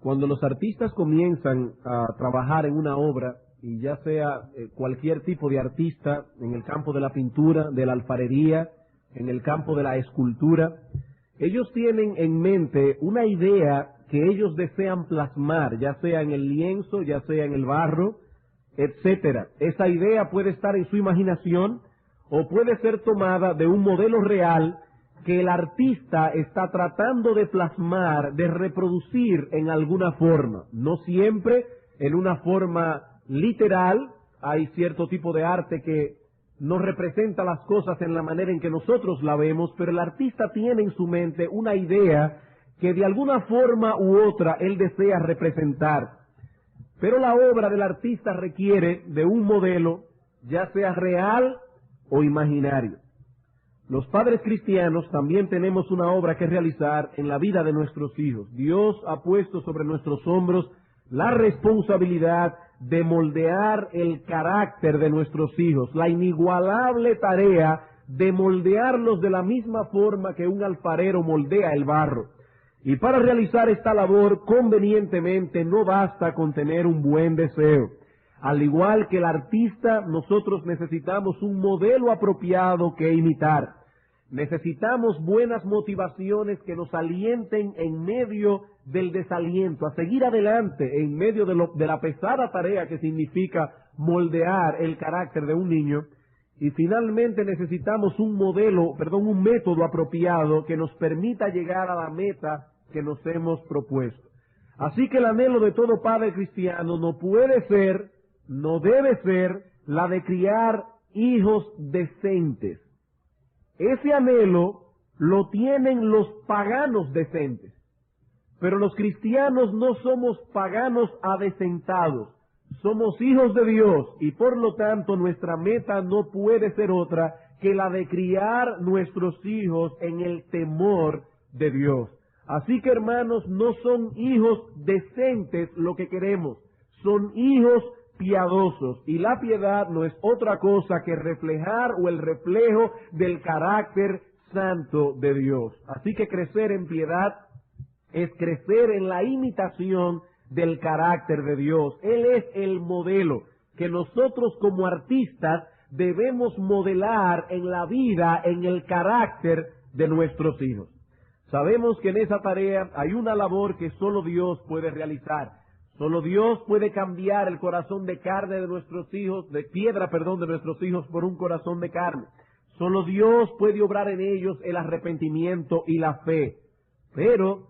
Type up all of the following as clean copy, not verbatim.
Cuando los artistas comienzan a trabajar en una obra, y ya sea cualquier tipo de artista, en el campo de la pintura, de la alfarería, en el campo de la escultura, ellos tienen en mente una idea que ellos desean plasmar, ya sea en el lienzo, ya sea en el barro, etcétera. Esa idea puede estar en su imaginación o puede ser tomada de un modelo real que el artista está tratando de plasmar, de reproducir en alguna forma. No siempre en una forma literal. Hay cierto tipo de arte que no representa las cosas en la manera en que nosotros la vemos, pero el artista tiene en su mente una idea que de alguna forma u otra él desea representar. Pero la obra del artista requiere de un modelo, ya sea real o imaginario. Los padres cristianos también tenemos una obra que realizar en la vida de nuestros hijos. Dios ha puesto sobre nuestros hombros la responsabilidad de moldear el carácter de nuestros hijos, la inigualable tarea de moldearlos de la misma forma que un alfarero moldea el barro. Y para realizar esta labor convenientemente no basta con tener un buen deseo. Al igual que el artista, nosotros necesitamos un modelo apropiado que imitar. Necesitamos buenas motivaciones que nos alienten en medio del desaliento, a seguir adelante en medio de la pesada tarea que significa moldear el carácter de un niño. Y finalmente necesitamos un método apropiado que nos permita llegar a la meta que nos hemos propuesto. Así que el anhelo de todo padre cristiano no debe ser la de criar hijos decentes. Ese anhelo lo tienen los paganos decentes, pero los cristianos no somos paganos adecentados, somos hijos de Dios y por lo tanto nuestra meta no puede ser otra que la de criar nuestros hijos en el temor de Dios. Así que hermanos, no son hijos decentes lo que queremos, son hijos piadosos, y la piedad no es otra cosa que reflejar o el reflejo del carácter santo de Dios. Así que crecer en piedad es crecer en la imitación del carácter de Dios. Él es el modelo que nosotros como artistas debemos modelar en la vida, en el carácter de nuestros hijos. Sabemos que en esa tarea hay una labor que solo Dios puede realizar. Solo Dios puede cambiar el corazón de carne de nuestros hijos, de piedra, de nuestros hijos por un corazón de carne. Solo Dios puede obrar en ellos el arrepentimiento y la fe. Pero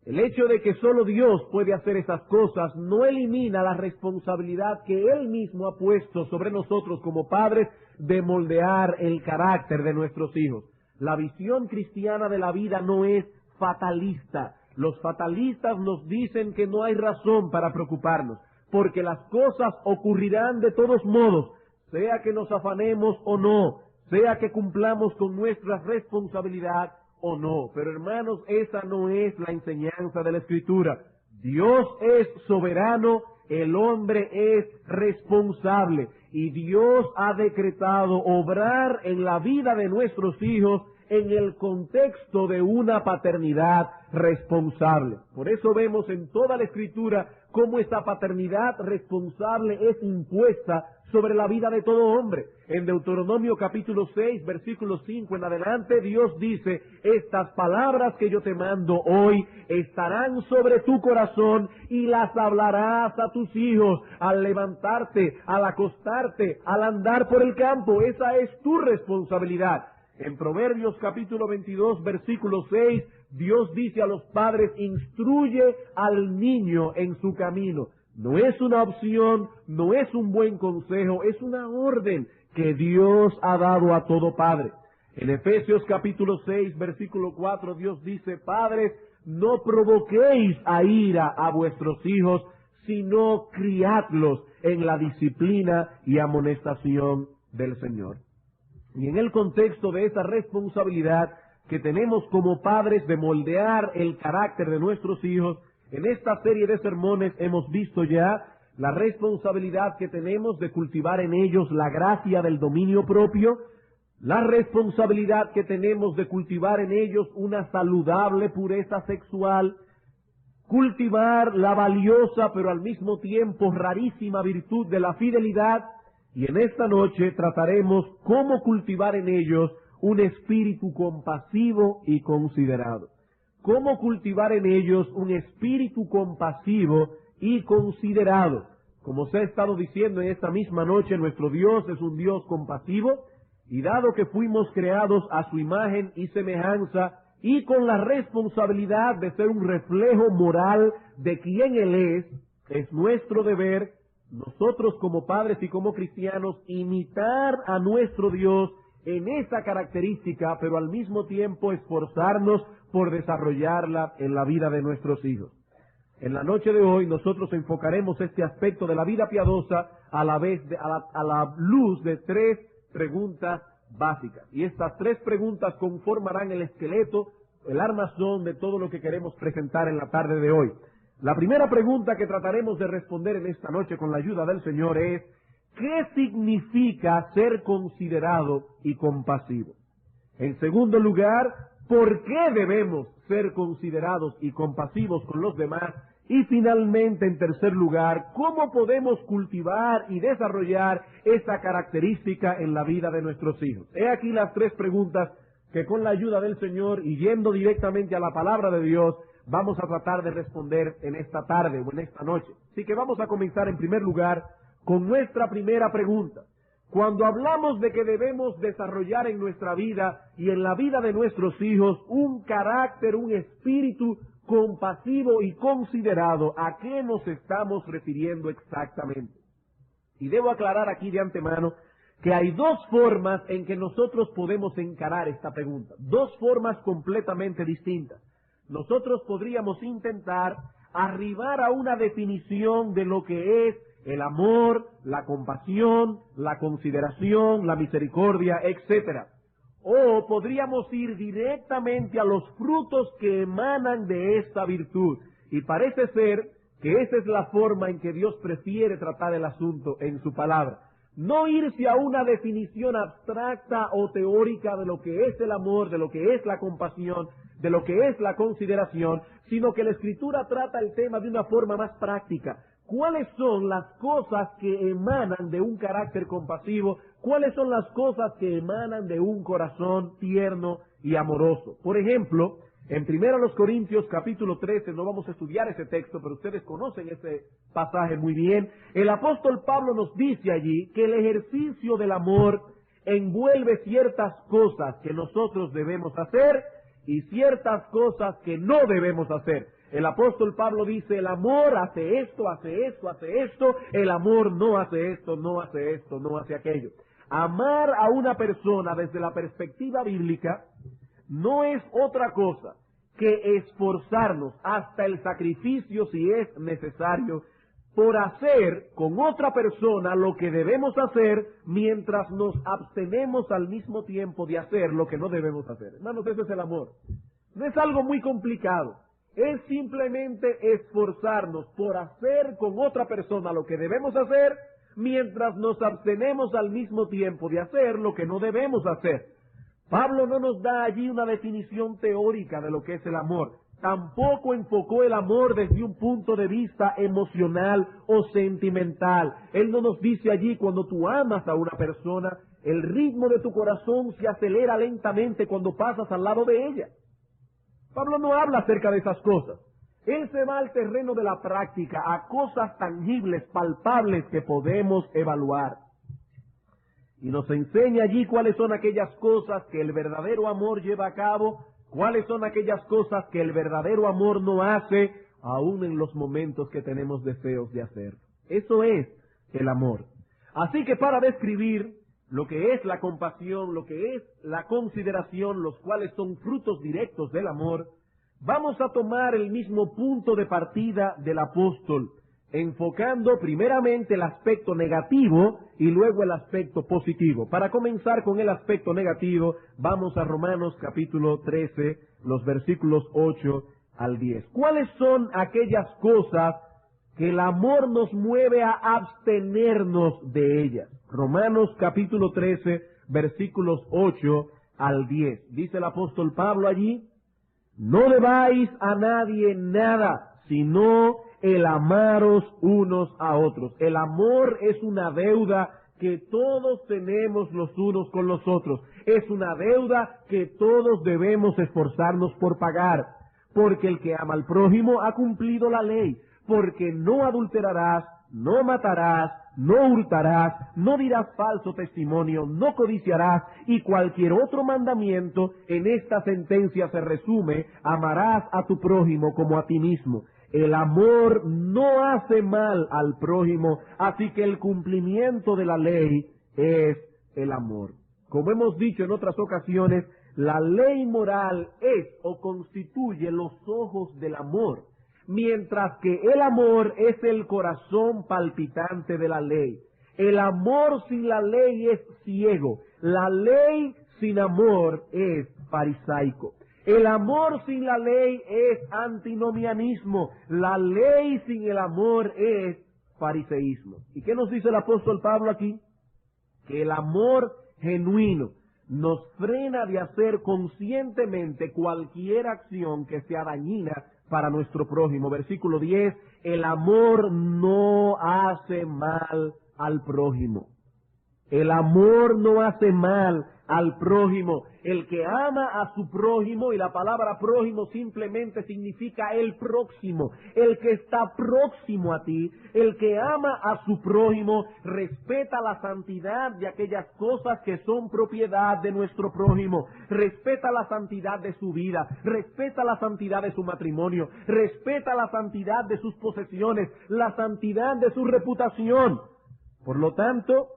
el hecho de que solo Dios puede hacer esas cosas no elimina la responsabilidad que Él mismo ha puesto sobre nosotros como padres de moldear el carácter de nuestros hijos. La visión cristiana de la vida no es fatalista. Los fatalistas nos dicen que no hay razón para preocuparnos, porque las cosas ocurrirán de todos modos, sea que nos afanemos o no, sea que cumplamos con nuestra responsabilidad o no. Pero hermanos, esa no es la enseñanza de la Escritura. Dios es soberano, el hombre es responsable, y Dios ha decretado obrar en la vida de nuestros hijos en el contexto de una paternidad responsable. Por eso vemos en toda la Escritura cómo esa paternidad responsable es impuesta sobre la vida de todo hombre. En Deuteronomio capítulo 6, versículo 5 en adelante, Dios dice: estas palabras que yo te mando hoy estarán sobre tu corazón y las hablarás a tus hijos al levantarte, al acostarte, al andar por el campo. Esa es tu responsabilidad. En Proverbios capítulo 22, versículo 6, Dios dice a los padres: instruye al niño en su camino. No es una opción, no es un buen consejo, es una orden que Dios ha dado a todo padre. En Efesios capítulo 6, versículo 4, Dios dice: padres, no provoquéis a ira a vuestros hijos, sino criadlos en la disciplina y amonestación del Señor. Y en el contexto de esa responsabilidad que tenemos como padres de moldear el carácter de nuestros hijos, en esta serie de sermones hemos visto ya la responsabilidad que tenemos de cultivar en ellos la gracia del dominio propio, la responsabilidad que tenemos de cultivar en ellos una saludable pureza sexual, cultivar la valiosa pero al mismo tiempo rarísima virtud de la fidelidad, y en esta noche trataremos cómo cultivar en ellos un espíritu compasivo y considerado. Cómo cultivar en ellos un espíritu compasivo y considerado. Como se ha estado diciendo en esta misma noche, nuestro Dios es un Dios compasivo, y dado que fuimos creados a su imagen y semejanza, y con la responsabilidad de ser un reflejo moral de quién Él es nuestro deber, nosotros como padres y como cristianos, imitar a nuestro Dios en esa característica, pero al mismo tiempo esforzarnos por desarrollarla en la vida de nuestros hijos. En la noche de hoy nosotros enfocaremos este aspecto de la vida piadosa a la luz de tres preguntas básicas. Y estas tres preguntas conformarán el esqueleto, el armazón de todo lo que queremos presentar en la tarde de hoy. La primera pregunta que trataremos de responder en esta noche con la ayuda del Señor es: ¿qué significa ser considerado y compasivo? En segundo lugar, ¿por qué debemos ser considerados y compasivos con los demás? Y finalmente, en tercer lugar, ¿cómo podemos cultivar y desarrollar esa característica en la vida de nuestros hijos? He aquí las tres preguntas que con la ayuda del Señor y yendo directamente a la palabra de Dios, vamos a tratar de responder en esta tarde o en esta noche. Así que vamos a comenzar en primer lugar con nuestra primera pregunta. Cuando hablamos de que debemos desarrollar en nuestra vida y en la vida de nuestros hijos un carácter, un espíritu compasivo y considerado, ¿a qué nos estamos refiriendo exactamente? Y debo aclarar aquí de antemano que hay dos formas en que nosotros podemos encarar esta pregunta, dos formas completamente distintas. Nosotros podríamos intentar arribar a una definición de lo que es el amor, la compasión, la consideración, la misericordia, etcétera. O podríamos ir directamente a los frutos que emanan de esta virtud. Y parece ser que esa es la forma en que Dios prefiere tratar el asunto en su palabra. No irse a una definición abstracta o teórica de lo que es el amor, de lo que es la compasión, de lo que es la consideración, sino que la Escritura trata el tema de una forma más práctica. ¿Cuáles son las cosas que emanan de un carácter compasivo? ¿Cuáles son las cosas que emanan de un corazón tierno y amoroso? Por ejemplo, en 1 Corintios capítulo 13, no vamos a estudiar ese texto, pero ustedes conocen ese pasaje muy bien. El apóstol Pablo nos dice allí que el ejercicio del amor envuelve ciertas cosas que nosotros debemos hacer y ciertas cosas que no debemos hacer. El apóstol Pablo dice: el amor hace esto, hace esto, hace esto. El amor no hace esto, no hace esto, no hace aquello. Amar a una persona desde la perspectiva bíblica no es otra cosa que esforzarnos hasta el sacrificio, si es necesario, por hacer con otra persona lo que debemos hacer, mientras nos abstenemos al mismo tiempo de hacer lo que no debemos hacer. Hermanos, eso es el amor. No es algo muy complicado. Es simplemente esforzarnos por hacer con otra persona lo que debemos hacer, mientras nos abstenemos al mismo tiempo de hacer lo que no debemos hacer. Pablo no nos da allí una definición teórica de lo que es el amor. Tampoco enfocó el amor desde un punto de vista emocional o sentimental. Él no nos dice allí: cuando tú amas a una persona, el ritmo de tu corazón se acelera lentamente cuando pasas al lado de ella. Pablo no habla acerca de esas cosas. Él se va al terreno de la práctica, a cosas tangibles, palpables que podemos evaluar. Y nos enseña allí cuáles son aquellas cosas que el verdadero amor lleva a cabo, cuáles son aquellas cosas que el verdadero amor no hace, aún en los momentos que tenemos deseos de hacer. Eso es el amor. Así que para describir lo que es la compasión, lo que es la consideración, los cuales son frutos directos del amor, vamos a tomar el mismo punto de partida del apóstol, enfocando primeramente el aspecto negativo y luego el aspecto positivo. Para comenzar con el aspecto negativo, vamos a Romanos capítulo 13, los versículos 8 al 10. ¿Cuáles son aquellas cosas que el amor nos mueve a abstenernos de ellas? Romanos capítulo 13, versículos 8 al 10. Dice el apóstol Pablo allí: no debáis a nadie nada, sino el amaros unos a otros. El amor es una deuda que todos tenemos los unos con los otros. Es una deuda que todos debemos esforzarnos por pagar, porque el que ama al prójimo ha cumplido la ley, porque no adulterarás, no matarás, no hurtarás, no dirás falso testimonio, no codiciarás, y cualquier otro mandamiento en esta sentencia se resume: amarás a tu prójimo como a ti mismo. El amor no hace mal al prójimo, así que el cumplimiento de la ley es el amor. Como hemos dicho en otras ocasiones, la ley moral es o constituye los ojos del amor, mientras que el amor es el corazón palpitante de la ley. El amor sin la ley es ciego. La ley sin amor es farisaico. El amor sin la ley es antinomianismo. La ley sin el amor es fariseísmo. ¿Y qué nos dice el apóstol Pablo aquí? Que el amor genuino nos frena de hacer conscientemente cualquier acción que sea dañina para nuestro prójimo. Versículo 10, el amor no hace mal al prójimo. El amor no hace mal al prójimo. El que ama a su prójimo, y la palabra prójimo simplemente significa el próximo, el que está próximo a ti, el que ama a su prójimo, respeta la santidad de aquellas cosas que son propiedad de nuestro prójimo, respeta la santidad de su vida, respeta la santidad de su matrimonio, respeta la santidad de sus posesiones, la santidad de su reputación. Por lo tanto,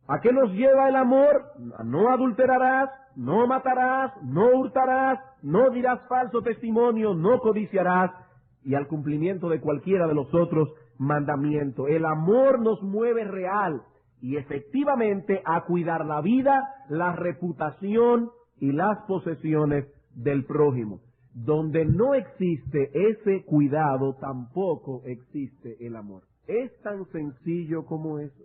¿a qué nos lleva el amor? No adulterarás, no matarás, no hurtarás, no dirás falso testimonio, no codiciarás, y al cumplimiento de cualquiera de los otros mandamientos. El amor nos mueve real y efectivamente a cuidar la vida, la reputación y las posesiones del prójimo. Donde no existe ese cuidado, tampoco existe el amor. Es tan sencillo como eso.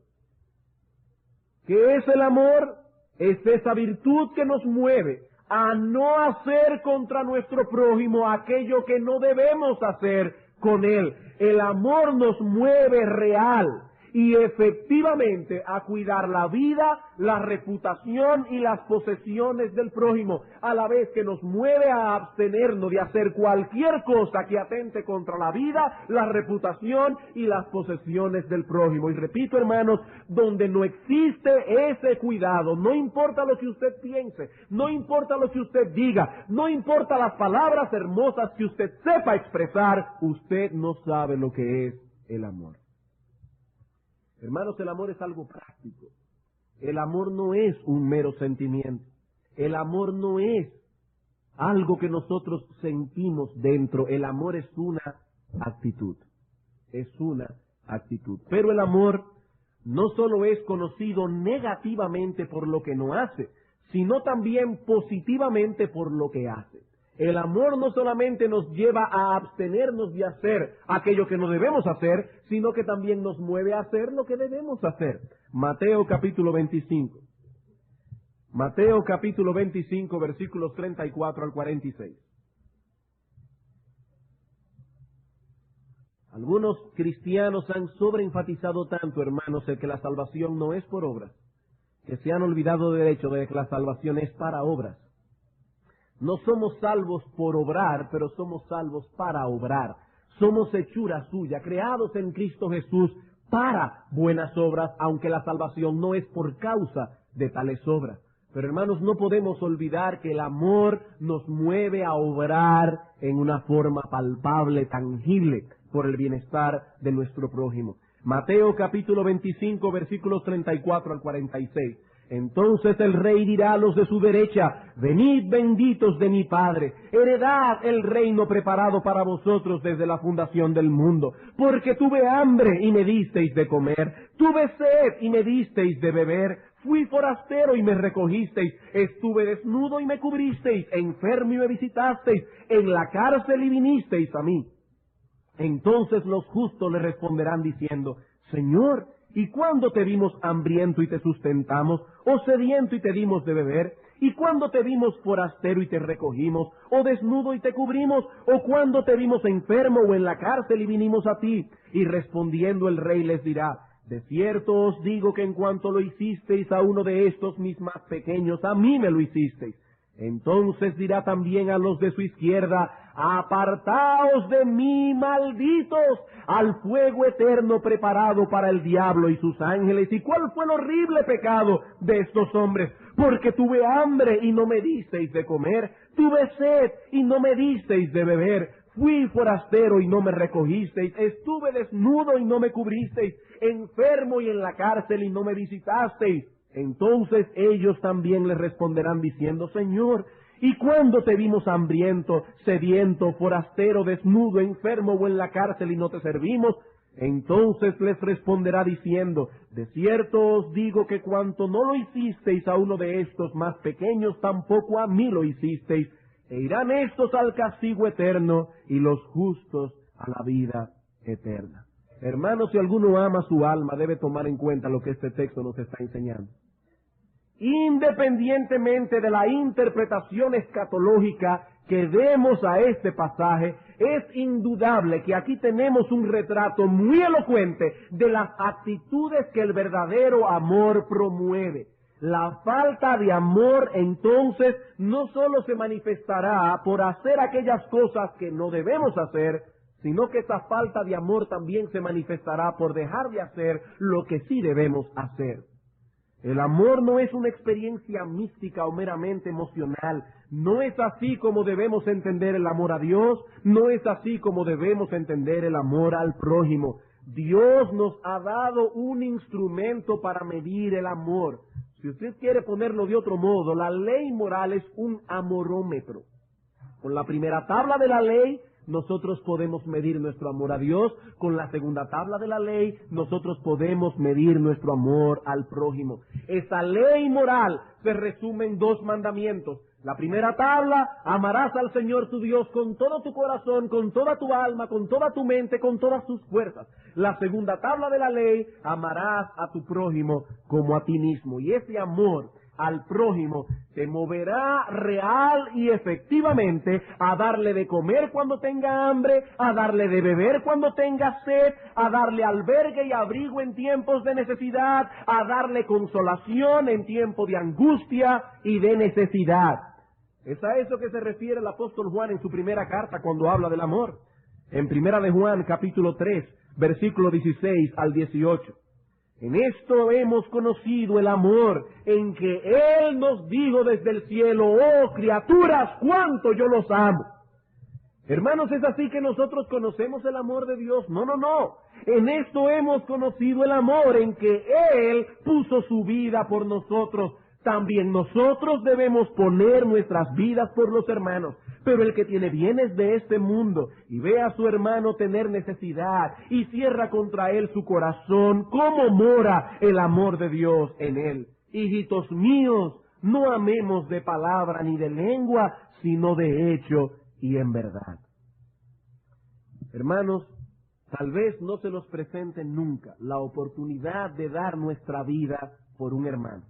¿Qué es el amor? Es esa virtud que nos mueve a no hacer contra nuestro prójimo aquello que no debemos hacer con él. El amor nos mueve real y efectivamente a cuidar la vida, la reputación y las posesiones del prójimo, a la vez que nos mueve a abstenernos de hacer cualquier cosa que atente contra la vida, la reputación y las posesiones del prójimo. Y repito, hermanos, donde no existe ese cuidado, no importa lo que usted piense, no importa lo que usted diga, no importa las palabras hermosas que usted sepa expresar, usted no sabe lo que es el amor. Hermanos, el amor es algo práctico. El amor no es un mero sentimiento. El amor no es algo que nosotros sentimos dentro. El amor es una actitud. Es una actitud. Pero el amor no solo es conocido negativamente por lo que no hace, sino también positivamente por lo que hace. El amor no solamente nos lleva a abstenernos de hacer aquello que no debemos hacer, sino que también nos mueve a hacer lo que debemos hacer. Mateo capítulo 25. Mateo capítulo 25, versículos 34 al 46. Algunos cristianos han sobreenfatizado tanto, hermanos, el que la salvación no es por obras, que se han olvidado del hecho de que la salvación es para obras. No somos salvos por obrar, pero somos salvos para obrar. Somos hechura suya, creados en Cristo Jesús para buenas obras, aunque la salvación no es por causa de tales obras. Pero hermanos, no podemos olvidar que el amor nos mueve a obrar en una forma palpable, tangible, por el bienestar de nuestro prójimo. Mateo capítulo 25, versículos 34 al 46. Entonces el rey dirá a los de su derecha: venid benditos de mi Padre, heredad el reino preparado para vosotros desde la fundación del mundo. Porque tuve hambre y me disteis de comer, tuve sed y me disteis de beber, fui forastero y me recogisteis, estuve desnudo y me cubristeis, enfermo y me visitasteis, en la cárcel y vinisteis a mí. Entonces los justos le responderán diciendo: Señor, ¿y cuándo te vimos hambriento y te sustentamos, o sediento y te dimos de beber? ¿Y cuándo te vimos forastero y te recogimos, o desnudo y te cubrimos, o cuándo te vimos enfermo o en la cárcel y vinimos a ti? Y respondiendo el rey les dirá: de cierto os digo que en cuanto lo hicisteis a uno de estos mis más pequeños, a mí me lo hicisteis. Entonces dirá también a los de su izquierda: apartaos de mí, malditos, al fuego eterno preparado para el diablo y sus ángeles. ¿Y cuál fue el horrible pecado de estos hombres? Porque tuve hambre y no me disteis de comer, tuve sed y no me disteis de beber, fui forastero y no me recogisteis, estuve desnudo y no me cubristeis, enfermo y en la cárcel y no me visitasteis. Entonces ellos también le responderán diciendo: Señor, ¿y cuándo te vimos hambriento, sediento, forastero, desnudo, enfermo o en la cárcel y no te servimos? Entonces les responderá diciendo: de cierto os digo que cuanto no lo hicisteis a uno de estos más pequeños, tampoco a mí lo hicisteis. E irán estos al castigo eterno y los justos a la vida eterna. Hermanos, si alguno ama su alma, debe tomar en cuenta lo que este texto nos está enseñando. Independientemente de la interpretación escatológica que demos a este pasaje, es indudable que aquí tenemos un retrato muy elocuente de las actitudes que el verdadero amor promueve. La falta de amor, entonces, no solo se manifestará por hacer aquellas cosas que no debemos hacer, sino que esa falta de amor también se manifestará por dejar de hacer lo que sí debemos hacer. El amor no es una experiencia mística o meramente emocional. No es así como debemos entender el amor a Dios, no es así como debemos entender el amor al prójimo. Dios nos ha dado un instrumento para medir el amor. Si usted quiere ponerlo de otro modo, la ley moral es un amorómetro. Con la primera tabla de la ley, nosotros podemos medir nuestro amor a Dios. Con la segunda tabla de la ley, nosotros podemos medir nuestro amor al prójimo. Esa ley moral se resume en 2 mandamientos. La primera tabla: amarás al Señor tu Dios con todo tu corazón, con toda tu alma, con toda tu mente, con todas tus fuerzas. La segunda tabla de la ley: amarás a tu prójimo como a ti mismo. Y ese amor al prójimo te moverá real y efectivamente a darle de comer cuando tenga hambre, a darle de beber cuando tenga sed, a darle albergue y abrigo en tiempos de necesidad, a darle consolación en tiempo de angustia y de necesidad. Es a eso que se refiere el apóstol Juan en su primera carta cuando habla del amor. En primera de Juan, capítulo 3, versículo 16 al 18. En esto hemos conocido el amor, en que Él nos dijo desde el cielo: oh criaturas, cuánto yo los amo. Hermanos, ¿es así que nosotros conocemos el amor de Dios? No, no, no. En esto hemos conocido el amor, en que Él puso su vida por nosotros. También nosotros debemos poner nuestras vidas por los hermanos. Pero el que tiene bienes de este mundo y ve a su hermano tener necesidad y cierra contra él su corazón, ¿cómo mora el amor de Dios en él? Hijitos míos, no amemos de palabra ni de lengua, sino de hecho y en verdad. Hermanos, tal vez no se nos presente nunca la oportunidad de dar nuestra vida por un hermano,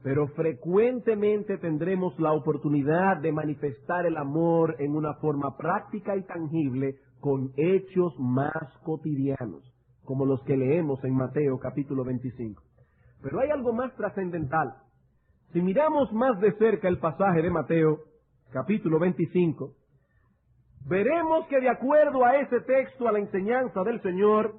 pero frecuentemente tendremos la oportunidad de manifestar el amor en una forma práctica y tangible con hechos más cotidianos, como los que leemos en Mateo capítulo 25. Pero hay algo más trascendental. Si miramos más de cerca el pasaje de Mateo capítulo 25, veremos que de acuerdo a ese texto, a la enseñanza del Señor,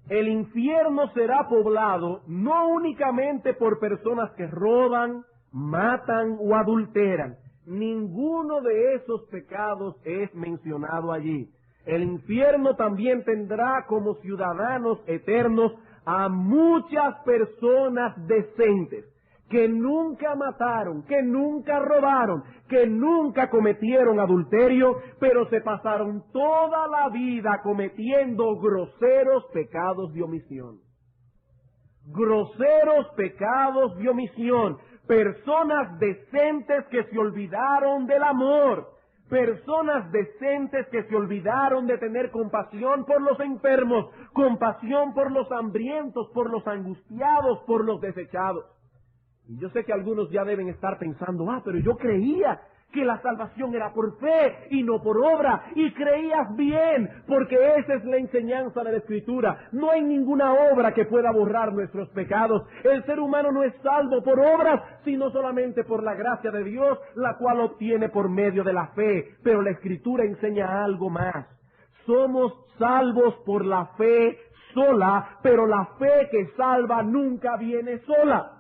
el infierno será poblado no únicamente por personas que roban, matan o adulteran. Ninguno de esos pecados es mencionado allí. El infierno también tendrá como ciudadanos eternos a muchas personas decentes, que nunca mataron, que nunca robaron, que nunca cometieron adulterio, pero se pasaron toda la vida cometiendo groseros pecados de omisión. Groseros pecados de omisión. Personas decentes que se olvidaron del amor. Personas decentes que se olvidaron de tener compasión por los enfermos, compasión por los hambrientos, por los angustiados, por los desechados. Y yo sé que algunos ya deben estar pensando, pero yo creía que la salvación era por fe y no por obra, y creías bien, porque esa es la enseñanza de la Escritura. No hay ninguna obra que pueda borrar nuestros pecados. El ser humano no es salvo por obras, sino solamente por la gracia de Dios, la cual obtiene por medio de la fe. Pero la Escritura enseña algo más. Somos salvos por la fe sola, pero la fe que salva nunca viene sola.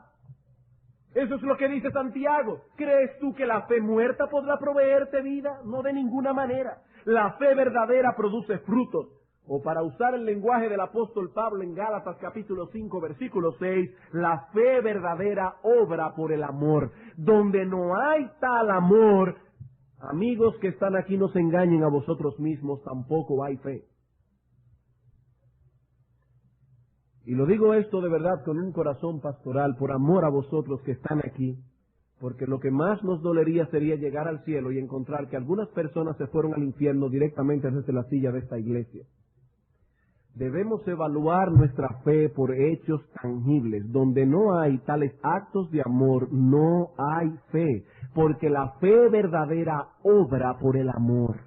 Eso es lo que dice Santiago. ¿Crees tú que la fe muerta podrá proveerte vida? No, de ninguna manera. La fe verdadera produce frutos. O para usar el lenguaje del apóstol Pablo en Gálatas capítulo 5 versículo 6, la fe verdadera obra por el amor. Donde no hay tal amor, amigos que están aquí, no se engañen a vosotros mismos, tampoco hay fe. Y lo digo esto de verdad con un corazón pastoral, por amor a vosotros que están aquí, porque lo que más nos dolería sería llegar al cielo y encontrar que algunas personas se fueron al infierno directamente desde la silla de esta iglesia. Debemos evaluar nuestra fe por hechos tangibles. Donde no hay tales actos de amor, no hay fe, porque la fe verdadera obra por el amor.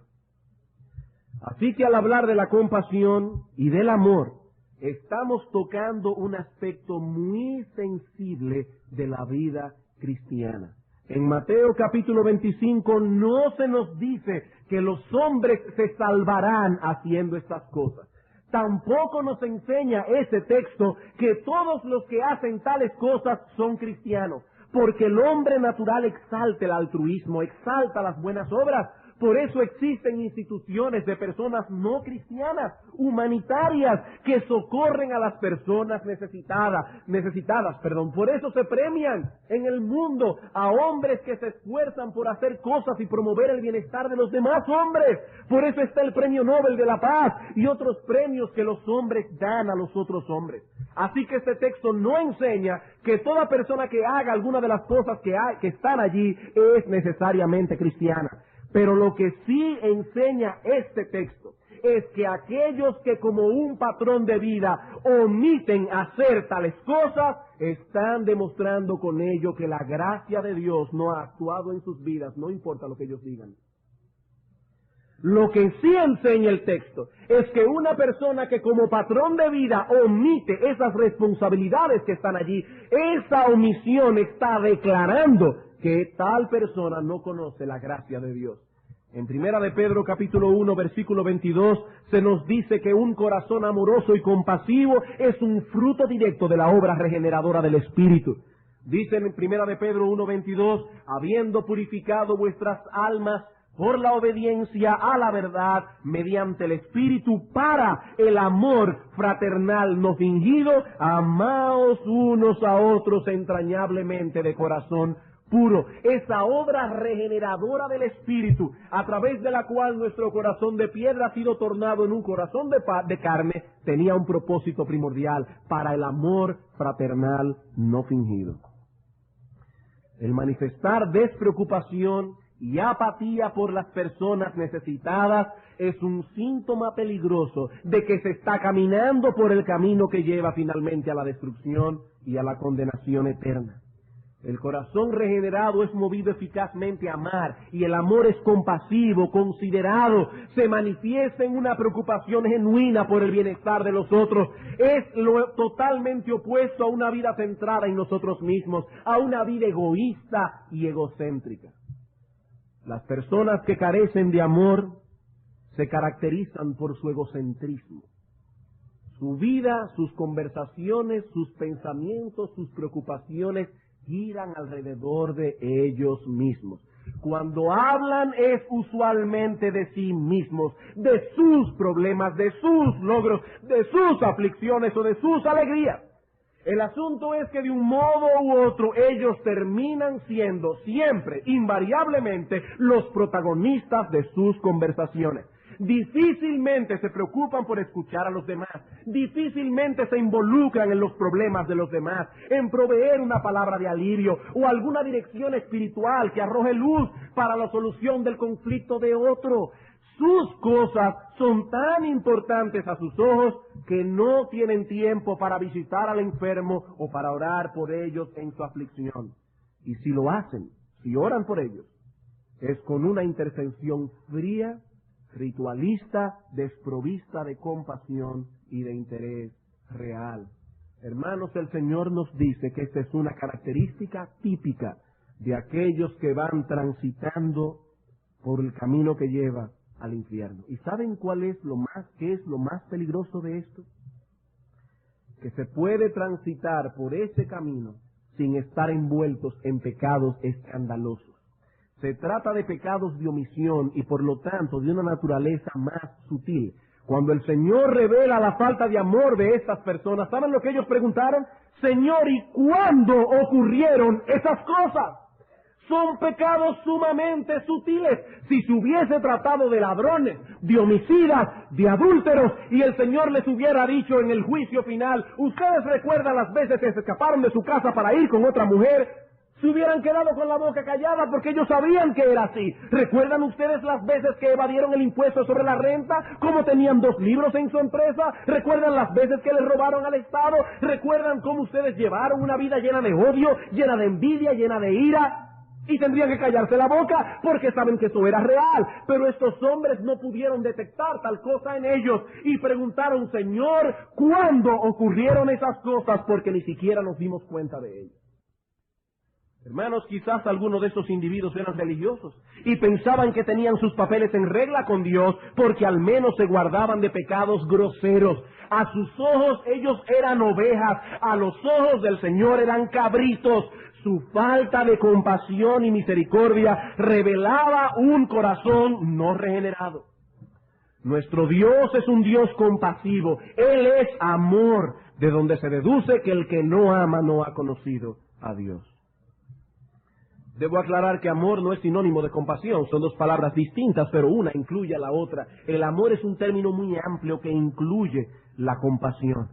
Así que al hablar de la compasión y del amor, estamos tocando un aspecto muy sensible de la vida cristiana. En Mateo capítulo 25 no se nos dice que los hombres se salvarán haciendo estas cosas. Tampoco nos enseña ese texto que todos los que hacen tales cosas son cristianos, porque el hombre natural exalta el altruismo, exalta las buenas obras. Por eso existen instituciones de personas no cristianas, humanitarias, que socorren a las personas necesitadas. Por eso se premian en el mundo a hombres que se esfuerzan por hacer cosas y promover el bienestar de los demás hombres. Por eso está el Premio Nobel de la Paz y otros premios que los hombres dan a los otros hombres. Así que este texto no enseña que toda persona que haga alguna de las cosas que están allí es necesariamente cristiana. Pero lo que sí enseña este texto es que aquellos que como un patrón de vida omiten hacer tales cosas, están demostrando con ello que la gracia de Dios no ha actuado en sus vidas, no importa lo que ellos digan. Lo que sí enseña el texto es que una persona que como patrón de vida omite esas responsabilidades que están allí, esa omisión está declarando que tal persona no conoce la gracia de Dios. En Primera de Pedro capítulo 1 versículo 22 se nos dice que un corazón amoroso y compasivo es un fruto directo de la obra regeneradora del Espíritu. Dice en Primera de Pedro 1:22, habiendo purificado vuestras almas por la obediencia a la verdad mediante el Espíritu para el amor fraternal no fingido, amaos unos a otros entrañablemente de corazón puro. Esa obra regeneradora del Espíritu, a través de la cual nuestro corazón de piedra ha sido tornado en un corazón de carne, tenía un propósito primordial: para el amor fraternal no fingido. El manifestar despreocupación y apatía por las personas necesitadas es un síntoma peligroso de que se está caminando por el camino que lleva finalmente a la destrucción y a la condenación eterna. El corazón regenerado es movido eficazmente a amar, y el amor es compasivo, considerado, se manifiesta en una preocupación genuina por el bienestar de los otros. Es lo totalmente opuesto a una vida centrada en nosotros mismos, a una vida egoísta y egocéntrica. Las personas que carecen de amor se caracterizan por su egocentrismo. Su vida, sus conversaciones, sus pensamientos, sus preocupaciones giran alrededor de ellos mismos. Cuando hablan es usualmente de sí mismos, de sus problemas, de sus logros, de sus aflicciones o de sus alegrías. El asunto es que de un modo u otro ellos terminan siendo siempre, invariablemente, los protagonistas de sus conversaciones. Difícilmente se preocupan por escuchar a los demás, difícilmente se involucran en los problemas de los demás, en proveer una palabra de alivio o alguna dirección espiritual que arroje luz para la solución del conflicto de otro. Sus cosas son tan importantes a sus ojos que no tienen tiempo para visitar al enfermo o para orar por ellos en su aflicción. Y si lo hacen, si oran por ellos, es con una intercesión fría, ritualista, desprovista de compasión y de interés real. Hermanos, el Señor nos dice que esta es una característica típica de aquellos que van transitando por el camino que lleva al infierno. ¿Y saben qué es lo más peligroso de esto? Que se puede transitar por ese camino sin estar envueltos en pecados escandalosos. Se trata de pecados de omisión y por lo tanto de una naturaleza más sutil. Cuando el Señor revela la falta de amor de estas personas, ¿saben lo que ellos preguntaron? Señor, ¿y cuándo ocurrieron esas cosas? Son pecados sumamente sutiles. Si se hubiese tratado de ladrones, de homicidas, de adúlteros, y el Señor les hubiera dicho en el juicio final, ustedes recuerdan las veces que se escaparon de su casa para ir con otra mujer, se hubieran quedado con la boca callada porque ellos sabían que era así. ¿Recuerdan ustedes las veces que evadieron el impuesto sobre la renta? ¿Cómo tenían 2 libros en su empresa? ¿Recuerdan las veces que les robaron al Estado? ¿Recuerdan cómo ustedes llevaron una vida llena de odio, llena de envidia, llena de ira? Y tendrían que callarse la boca porque saben que eso era real. Pero estos hombres no pudieron detectar tal cosa en ellos y preguntaron, Señor, ¿cuándo ocurrieron esas cosas? Porque ni siquiera nos dimos cuenta de ellas. Hermanos, quizás algunos de esos individuos eran religiosos y pensaban que tenían sus papeles en regla con Dios porque al menos se guardaban de pecados groseros. A sus ojos ellos eran ovejas, a los ojos del Señor eran cabritos. Su falta de compasión y misericordia revelaba un corazón no regenerado. Nuestro Dios es un Dios compasivo. Él es amor, de donde se deduce que el que no ama no ha conocido a Dios. Debo aclarar que amor no es sinónimo de compasión, son 2 palabras distintas, pero una incluye a la otra. El amor es un término muy amplio que incluye la compasión.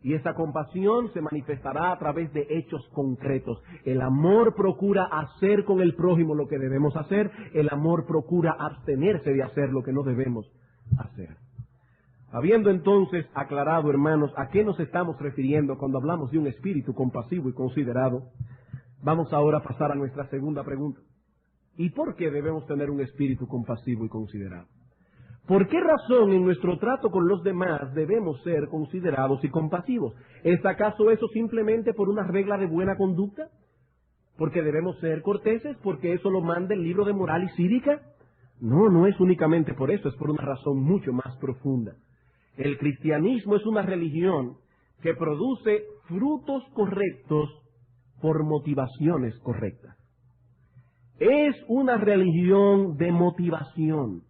Y esa compasión se manifestará a través de hechos concretos. El amor procura hacer con el prójimo lo que debemos hacer. El amor procura abstenerse de hacer lo que no debemos hacer. Habiendo entonces aclarado, hermanos, a qué nos estamos refiriendo cuando hablamos de un espíritu compasivo y considerado, vamos ahora a pasar a nuestra segunda pregunta. ¿Y por qué debemos tener un espíritu compasivo y considerado? ¿Por qué razón en nuestro trato con los demás debemos ser considerados y compasivos? ¿Es acaso eso simplemente por una regla de buena conducta? ¿Porque debemos ser corteses? ¿Porque eso lo manda el libro de moral y cívica? No, no es únicamente por eso, es por una razón mucho más profunda. El cristianismo es una religión que produce frutos correctos por motivaciones correctas. Es una religión de motivación.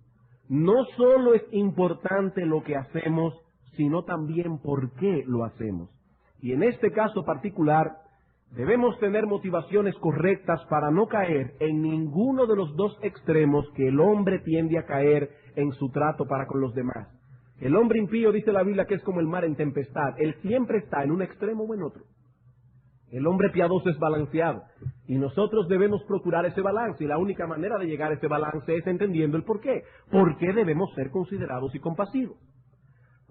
No solo es importante lo que hacemos, sino también por qué lo hacemos. Y en este caso particular, debemos tener motivaciones correctas para no caer en ninguno de los 2 extremos que el hombre tiende a caer en su trato para con los demás. El hombre impío, dice la Biblia, que es como el mar en tempestad. Él siempre está en un extremo o en otro. El hombre piadoso es balanceado y nosotros debemos procurar ese balance y la única manera de llegar a ese balance es entendiendo el por qué. ¿Por qué debemos ser considerados y compasivos?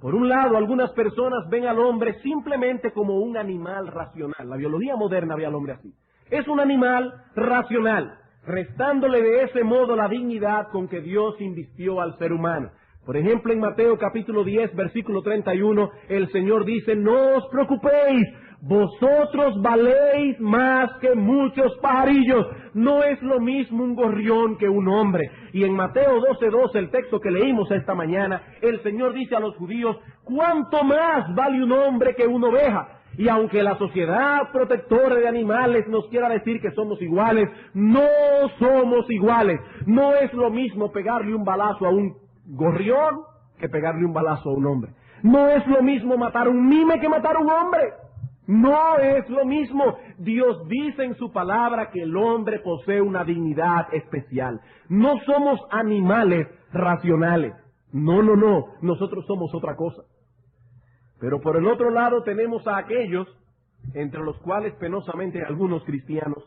Por un lado, algunas personas ven al hombre simplemente como un animal racional. La biología moderna ve al hombre así. Es un animal racional, restándole de ese modo la dignidad con que Dios invistió al ser humano. Por ejemplo, en Mateo capítulo 10, versículo 31, el Señor dice, no os preocupéis, vosotros valéis más que muchos pajarillos. No es lo mismo un gorrión que un hombre. Y en Mateo 12:12, el texto que leímos esta mañana, el Señor dice a los judíos, ¿cuánto más vale un hombre que una oveja? Y aunque la sociedad protectora de animales nos quiera decir que somos iguales, no somos iguales. No es lo mismo pegarle un balazo a un gorrión que pegarle un balazo a un hombre. No es lo mismo matar a un mime que matar a un hombre. No es lo mismo. Dios dice en su palabra que el hombre posee una dignidad especial. No somos animales racionales. No. Nosotros somos otra cosa. Pero por el otro lado tenemos a aquellos, entre los cuales penosamente algunos cristianos,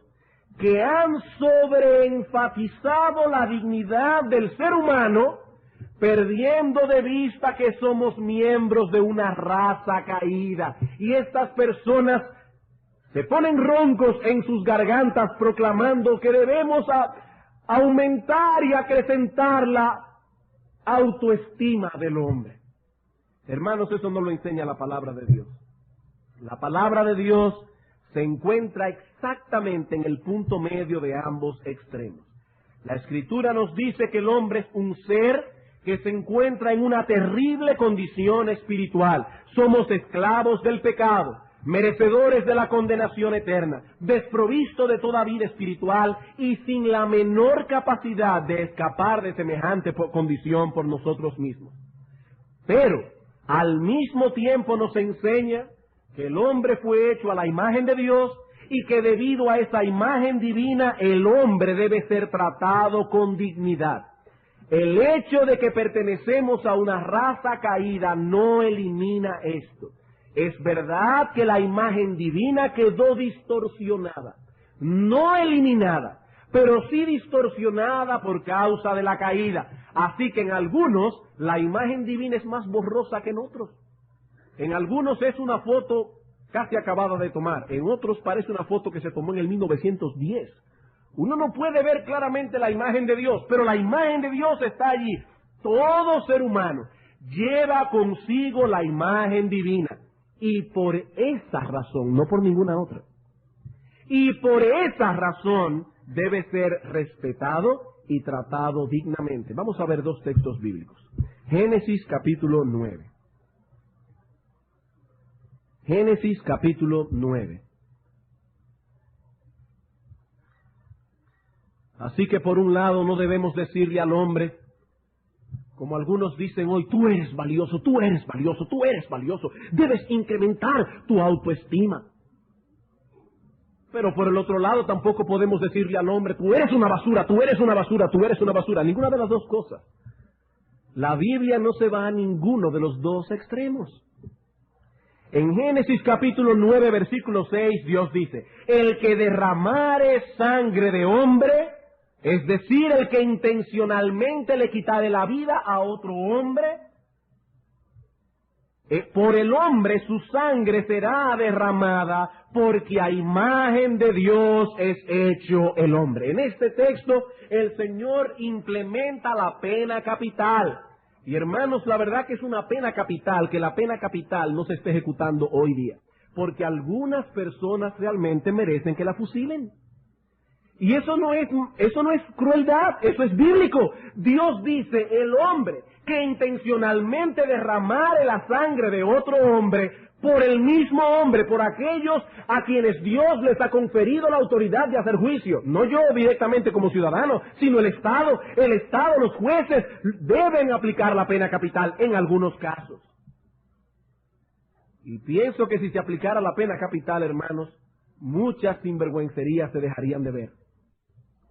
que han sobreenfatizado la dignidad del ser humano perdiendo de vista que somos miembros de una raza caída. Y estas personas se ponen roncos en sus gargantas proclamando que debemos aumentar y acrecentar la autoestima del hombre. Hermanos, eso no lo enseña la palabra de Dios. La palabra de Dios se encuentra exactamente en el punto medio de ambos extremos. La Escritura nos dice que el hombre es un ser que se encuentra en una terrible condición espiritual. Somos esclavos del pecado, merecedores de la condenación eterna, desprovisto de toda vida espiritual y sin la menor capacidad de escapar de semejante condición por nosotros mismos. Pero al mismo tiempo nos enseña que el hombre fue hecho a la imagen de Dios y que debido a esa imagen divina el hombre debe ser tratado con dignidad. El hecho de que pertenecemos a una raza caída no elimina esto. Es verdad que la imagen divina quedó distorsionada, no eliminada, pero sí distorsionada por causa de la caída. Así que en algunos la imagen divina es más borrosa que en otros. En algunos es una foto casi acabada de tomar, en otros parece una foto que se tomó en el 1910. Uno no puede ver claramente la imagen de Dios, pero la imagen de Dios está allí. Todo ser humano lleva consigo la imagen divina. Y por esa razón, no por ninguna otra, y por esa razón debe ser respetado y tratado dignamente. Vamos a ver dos textos bíblicos. Génesis capítulo 9. Génesis capítulo 9. Así que por un lado no debemos decirle al hombre, como algunos dicen hoy, tú eres valioso, tú eres valioso, tú eres valioso, debes incrementar tu autoestima. Pero por el otro lado tampoco podemos decirle al hombre, tú eres una basura, tú eres una basura, tú eres una basura. Ninguna de las dos cosas. La Biblia no se va a ninguno de los dos extremos. En Génesis capítulo 9, versículo 6, Dios dice, el que derramare sangre de hombre, es decir, el que intencionalmente le quitare la vida a otro hombre, por el hombre su sangre será derramada, porque a imagen de Dios es hecho el hombre. En este texto el Señor implementa la pena capital. Y hermanos, la verdad que es una pena capital, que la pena capital no se esté ejecutando hoy día, porque algunas personas realmente merecen que la fusilen. Y eso no es crueldad, eso es bíblico. Dios dice, el hombre que intencionalmente derramare la sangre de otro hombre, por el mismo hombre, por aquellos a quienes Dios les ha conferido la autoridad de hacer juicio, no yo directamente como ciudadano, sino el Estado, los jueces deben aplicar la pena capital en algunos casos. Y pienso que si se aplicara la pena capital, hermanos, muchas sinvergüencerías se dejarían de ver.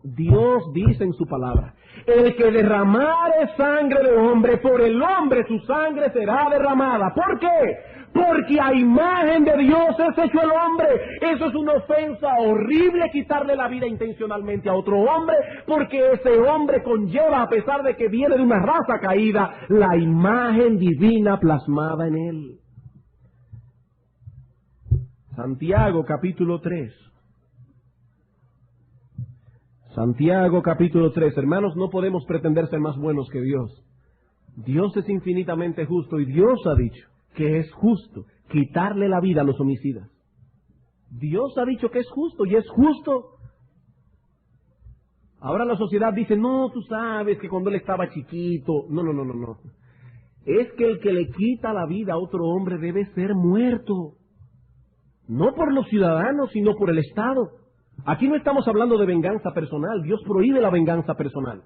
Dios dice en su palabra, el que derramare sangre de hombre, por el hombre su sangre será derramada. ¿Por qué? Porque a imagen de Dios es hecho el hombre. Eso es una ofensa horrible, quitarle la vida intencionalmente a otro hombre, porque ese hombre conlleva, a pesar de que viene de una raza caída, la imagen divina plasmada en él. Santiago capítulo 3. Santiago capítulo 3. Hermanos, no podemos pretender ser más buenos que Dios. Dios es infinitamente justo y Dios ha dicho que es justo quitarle la vida a los homicidas. Dios ha dicho que es justo y es justo. Ahora la sociedad dice, no, tú sabes que cuando él estaba chiquito. No. Es que el que le quita la vida a otro hombre debe ser muerto. No por los ciudadanos, sino por el Estado. Aquí no estamos hablando de venganza personal. Dios prohíbe la venganza personal.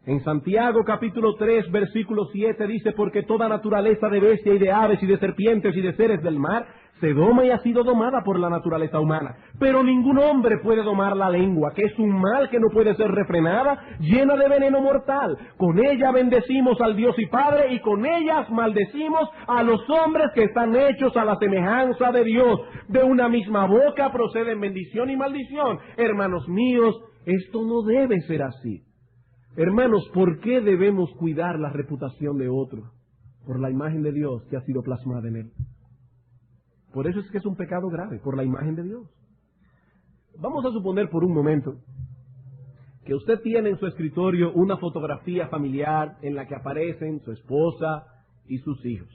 En Santiago capítulo 3, versículo 7 dice, porque toda naturaleza de bestia y de aves y de serpientes y de seres del mar se doma y ha sido domada por la naturaleza humana. Pero ningún hombre puede domar la lengua, que es un mal que no puede ser refrenada, llena de veneno mortal. Con ella bendecimos al Dios y Padre, y con ellas maldecimos a los hombres que están hechos a la semejanza de Dios. De una misma boca proceden bendición y maldición. Hermanos míos, esto no debe ser así. Hermanos, ¿por qué debemos cuidar la reputación de otro? Por la imagen de Dios que ha sido plasmada en él. Por eso es que es un pecado grave, por la imagen de Dios. Vamos a suponer por un momento que usted tiene en su escritorio una fotografía familiar en la que aparecen su esposa y sus hijos.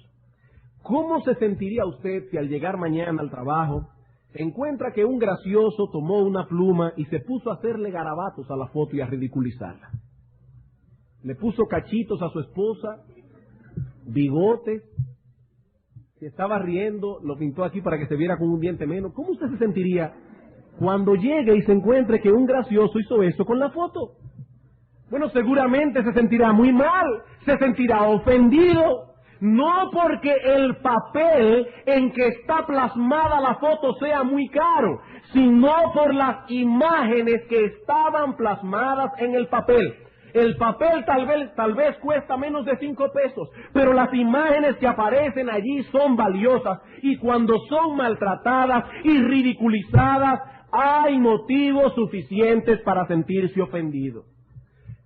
¿Cómo se sentiría usted si al llegar mañana al trabajo encuentra que un gracioso tomó una pluma y se puso a hacerle garabatos a la foto y a ridiculizarla? Le puso cachitos a su esposa, bigotes, se estaba riendo, lo pintó aquí para que se viera con un diente menos. ¿Cómo usted se sentiría cuando llegue y se encuentre que un gracioso hizo eso con la foto? Bueno, seguramente se sentirá muy mal, se sentirá ofendido, no porque el papel en que está plasmada la foto sea muy caro, sino por las imágenes que estaban plasmadas en el papel. El papel tal vez cuesta menos de 5 pesos, pero las imágenes que aparecen allí son valiosas, y cuando son maltratadas y ridiculizadas, hay motivos suficientes para sentirse ofendido.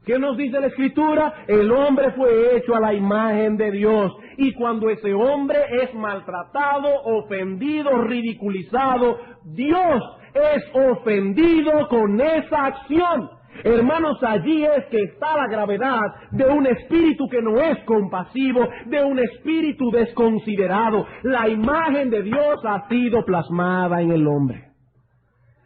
¿Qué nos dice la Escritura? El hombre fue hecho a la imagen de Dios, y cuando ese hombre es maltratado, ofendido, ridiculizado, Dios es ofendido con esa acción. Hermanos, allí es que está la gravedad de un espíritu que no es compasivo, de un espíritu desconsiderado. La imagen de Dios ha sido plasmada en el hombre.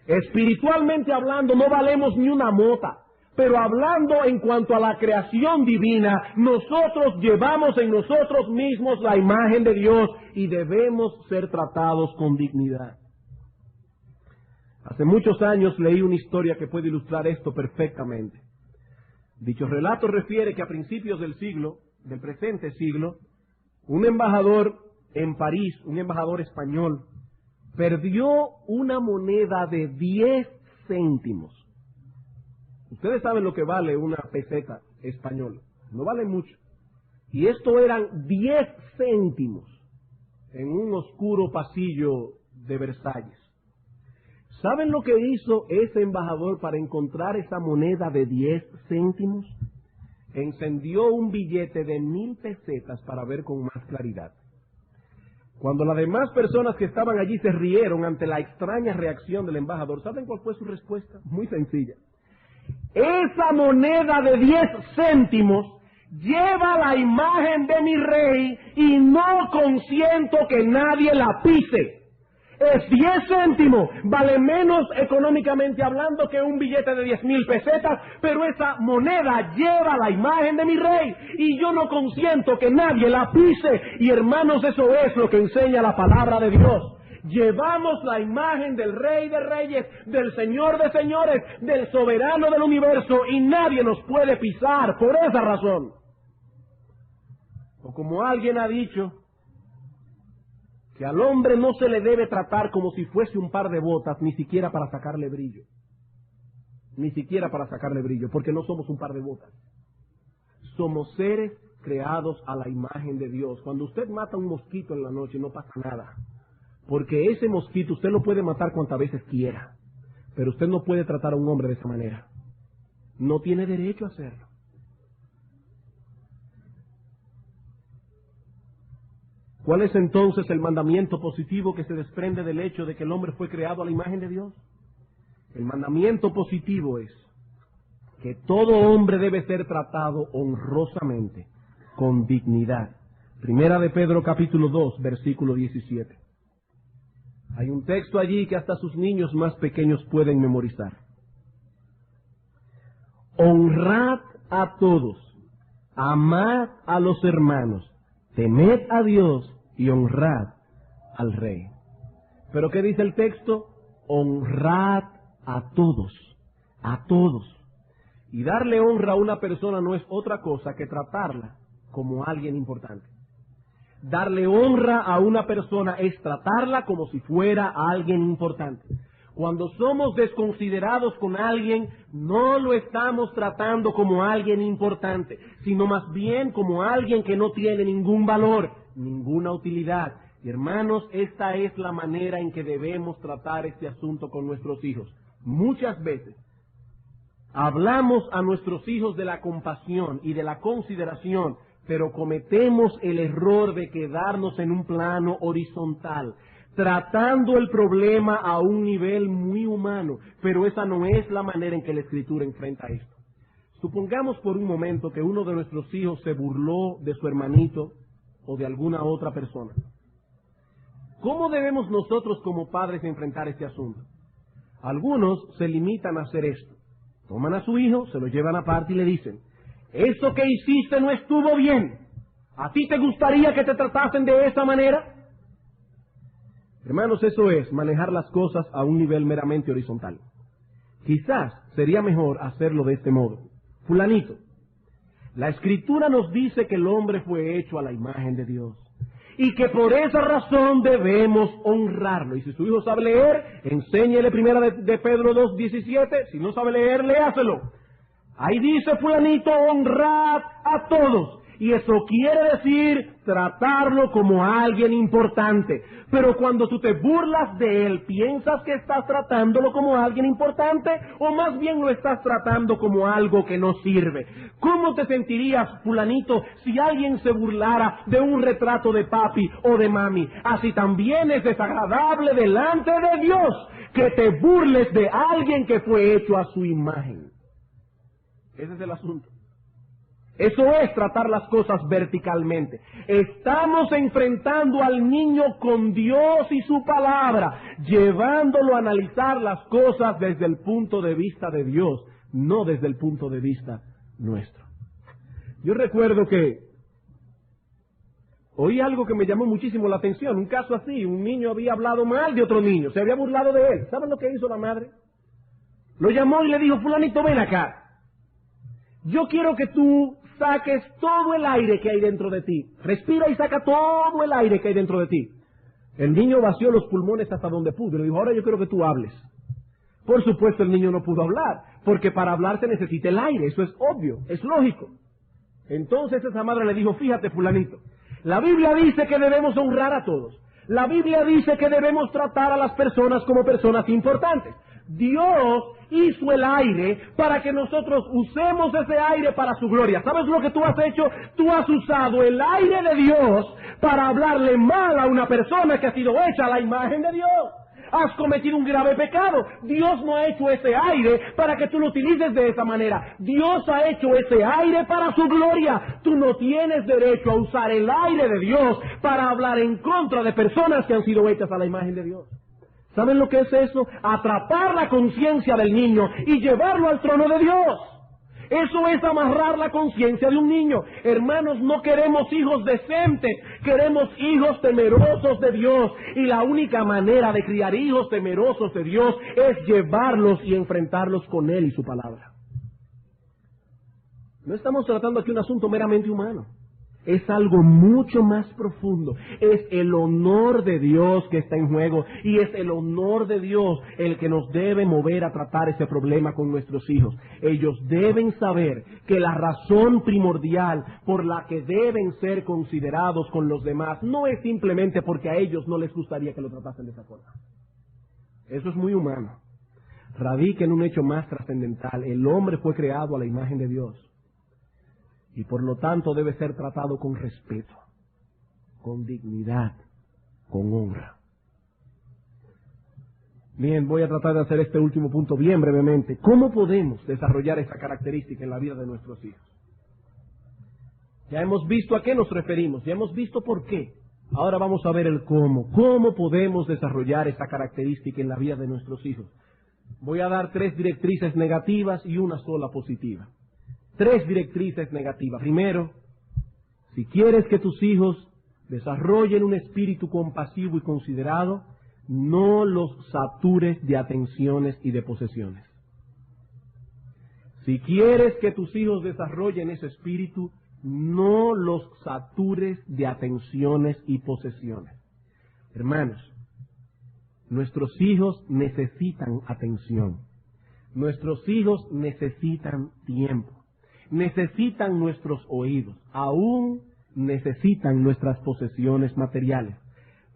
Espiritualmente hablando, no valemos ni una mota, pero hablando en cuanto a la creación divina, nosotros llevamos en nosotros mismos la imagen de Dios y debemos ser tratados con dignidad. Hace muchos años leí una historia que puede ilustrar esto perfectamente. Dicho relato refiere que a principios del presente siglo, un embajador en París, un embajador español, perdió una moneda de 10 céntimos. Ustedes saben lo que vale una peseta española. No vale mucho. Y esto eran 10 céntimos en un oscuro pasillo de Versalles. ¿Saben lo que hizo ese embajador para encontrar esa moneda de 10 céntimos? Encendió un billete de 1000 pesetas para ver con más claridad. Cuando las demás personas que estaban allí se rieron ante la extraña reacción del embajador, ¿saben cuál fue su respuesta? Muy sencilla. Esa moneda de 10 céntimos lleva la imagen de mi rey y no consiento que nadie la pise. Es 10 céntimos, vale menos económicamente hablando que un billete de 10,000 pesetas, pero esa moneda lleva la imagen de mi rey y yo no consiento que nadie la pise. Y hermanos, eso es lo que enseña la palabra de Dios. Llevamos la imagen del Rey de Reyes, del Señor de Señores, del Soberano del Universo, y nadie nos puede pisar por esa razón. O como alguien ha dicho, que al hombre no se le debe tratar como si fuese un par de botas, ni siquiera para sacarle brillo. Ni siquiera para sacarle brillo, porque no somos un par de botas. Somos seres creados a la imagen de Dios. Cuando usted mata un mosquito en la noche no pasa nada, porque ese mosquito usted lo puede matar cuantas veces quiera, pero usted no puede tratar a un hombre de esa manera. No tiene derecho a hacerlo. ¿Cuál es entonces el mandamiento positivo que se desprende del hecho de que el hombre fue creado a la imagen de Dios? El mandamiento positivo es que todo hombre debe ser tratado honrosamente, con dignidad. Primera de Pedro capítulo 2, versículo 17. Hay un texto allí que hasta sus niños más pequeños pueden memorizar. Honrad a todos, amad a los hermanos, temed a Dios y honrad al Rey. ¿Pero qué dice el texto? Honrad a todos, a todos. Y darle honra a una persona no es otra cosa que tratarla como alguien importante. Darle honra a una persona es tratarla como si fuera alguien importante. Cuando somos desconsiderados con alguien, no lo estamos tratando como alguien importante, sino más bien como alguien que no tiene ningún valor, ninguna utilidad. Y hermanos, esta es la manera en que debemos tratar este asunto con nuestros hijos. Muchas veces, Hablamos a nuestros hijos de la compasión y de la consideración, pero cometemos el error de quedarnos en un plano horizontal, tratando el problema a un nivel muy humano, pero esa no es la manera en que la Escritura enfrenta esto. Supongamos por un momento que uno de nuestros hijos se burló de su hermanito o de alguna otra persona. ¿Cómo debemos nosotros como padres enfrentar este asunto? Algunos se limitan a hacer esto. Toman a su hijo, se lo llevan aparte y le dicen: eso que hiciste no estuvo bien. ¿A ti te gustaría que te tratasen de esa manera? Hermanos, eso es manejar las cosas a un nivel meramente horizontal. Quizás sería mejor hacerlo de este modo. Fulanito, la Escritura nos dice que el hombre fue hecho a la imagen de Dios y que por esa razón debemos honrarlo. Y si su hijo sabe leer, enséñele primera de Pedro 2:17. Si no sabe leer, léaselo. Ahí dice fulanito: honrad a todos. Y eso quiere decir tratarlo como a alguien importante. Pero cuando tú te burlas de él, ¿piensas que estás tratándolo como a alguien importante? ¿O más bien lo estás tratando como algo que no sirve? ¿Cómo te sentirías, fulanito, si alguien se burlara de un retrato de papi o de mami? Así también es desagradable delante de Dios que te burles de alguien que fue hecho a su imagen. Ese es el asunto. Eso es tratar las cosas verticalmente. Estamos enfrentando al niño con Dios y su palabra, llevándolo a analizar las cosas desde el punto de vista de Dios, no desde el punto de vista nuestro. Yo recuerdo que oí algo que me llamó muchísimo la atención, un caso así: un niño había hablado mal de otro niño, se había burlado de él. ¿Saben lo que hizo la madre? Lo llamó y le dijo: fulanito, ven acá. Yo quiero que tú saques todo el aire que hay dentro de ti. Respira y saca todo el aire que hay dentro de ti. El niño vació los pulmones hasta donde pudo y le dijo: ahora yo quiero que tú hables. Por supuesto, el niño no pudo hablar, porque para hablar se necesita el aire. Eso es obvio, es lógico. Entonces esa madre le dijo: fíjate, fulanito, la Biblia dice que debemos honrar a todos. La Biblia dice que debemos tratar a las personas como personas importantes. Dios hizo el aire para que nosotros usemos ese aire para su gloria. ¿Sabes lo que tú has hecho? Tú has usado el aire de Dios para hablarle mal a una persona que ha sido hecha a la imagen de Dios. Has cometido un grave pecado. Dios no ha hecho ese aire para que tú lo utilices de esa manera. Dios ha hecho ese aire para su gloria. Tú no tienes derecho a usar el aire de Dios para hablar en contra de personas que han sido hechas a la imagen de Dios. ¿Saben lo que es eso? Atrapar la conciencia del niño y llevarlo al trono de Dios. Eso es amarrar la conciencia de un niño. Hermanos, no queremos hijos decentes, queremos hijos temerosos de Dios. Y la única manera de criar hijos temerosos de Dios es llevarlos y enfrentarlos con Él y su palabra. No estamos tratando aquí un asunto meramente humano. Es algo mucho más profundo. Es el honor de Dios que está en juego, y es el honor de Dios el que nos debe mover a tratar ese problema con nuestros hijos. Ellos deben saber que la razón primordial por la que deben ser considerados con los demás no es simplemente porque a ellos no les gustaría que lo tratasen de esa forma. Eso es muy humano. Radica en un hecho más trascendental. El hombre fue creado a la imagen de Dios, y por lo tanto debe ser tratado con respeto, con dignidad, con honra. Bien, voy a tratar de hacer este último punto bien brevemente. ¿Cómo podemos desarrollar esta característica en la vida de nuestros hijos? Ya hemos visto a qué nos referimos, ya hemos visto por qué. Ahora vamos a ver el cómo. ¿Cómo podemos desarrollar esta característica en la vida de nuestros hijos? Voy a dar 3 directrices negativas y una sola positiva. 3 directrices negativas. Primero, si quieres que tus hijos desarrollen un espíritu compasivo y considerado, no los satures de atenciones y de posesiones. Si quieres que tus hijos desarrollen ese espíritu, no los satures de atenciones y posesiones. Hermanos, nuestros hijos necesitan atención. Nuestros hijos necesitan tiempo. Necesitan nuestros oídos, aún necesitan nuestras posesiones materiales.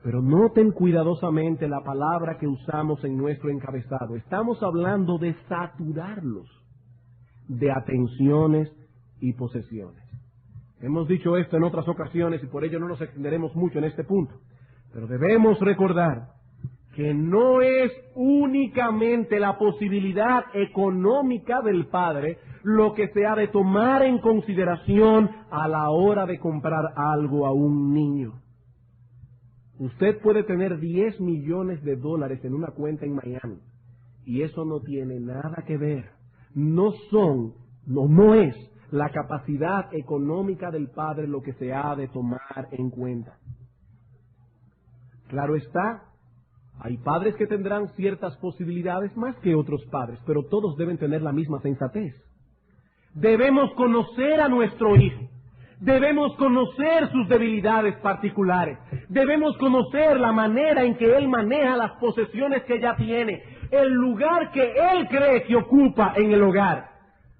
Pero noten cuidadosamente la palabra que usamos en nuestro encabezado. Estamos hablando de saturarlos. de atenciones y posesiones. Hemos dicho esto en otras ocasiones y por ello no nos extenderemos mucho en este punto. Pero debemos recordar que no es únicamente la posibilidad económica del padre lo que se ha de tomar en consideración a la hora de comprar algo a un niño. Usted puede tener $10 millones en una cuenta en Miami y eso no tiene nada que ver. No es la capacidad económica del padre lo que se ha de tomar en cuenta. Claro está, hay padres que tendrán ciertas posibilidades más que otros padres, pero todos deben tener la misma sensatez. Debemos conocer a nuestro hijo. Debemos conocer sus debilidades particulares. Debemos conocer la manera en que él maneja las posesiones que ya tiene, el lugar que él cree que ocupa en el hogar.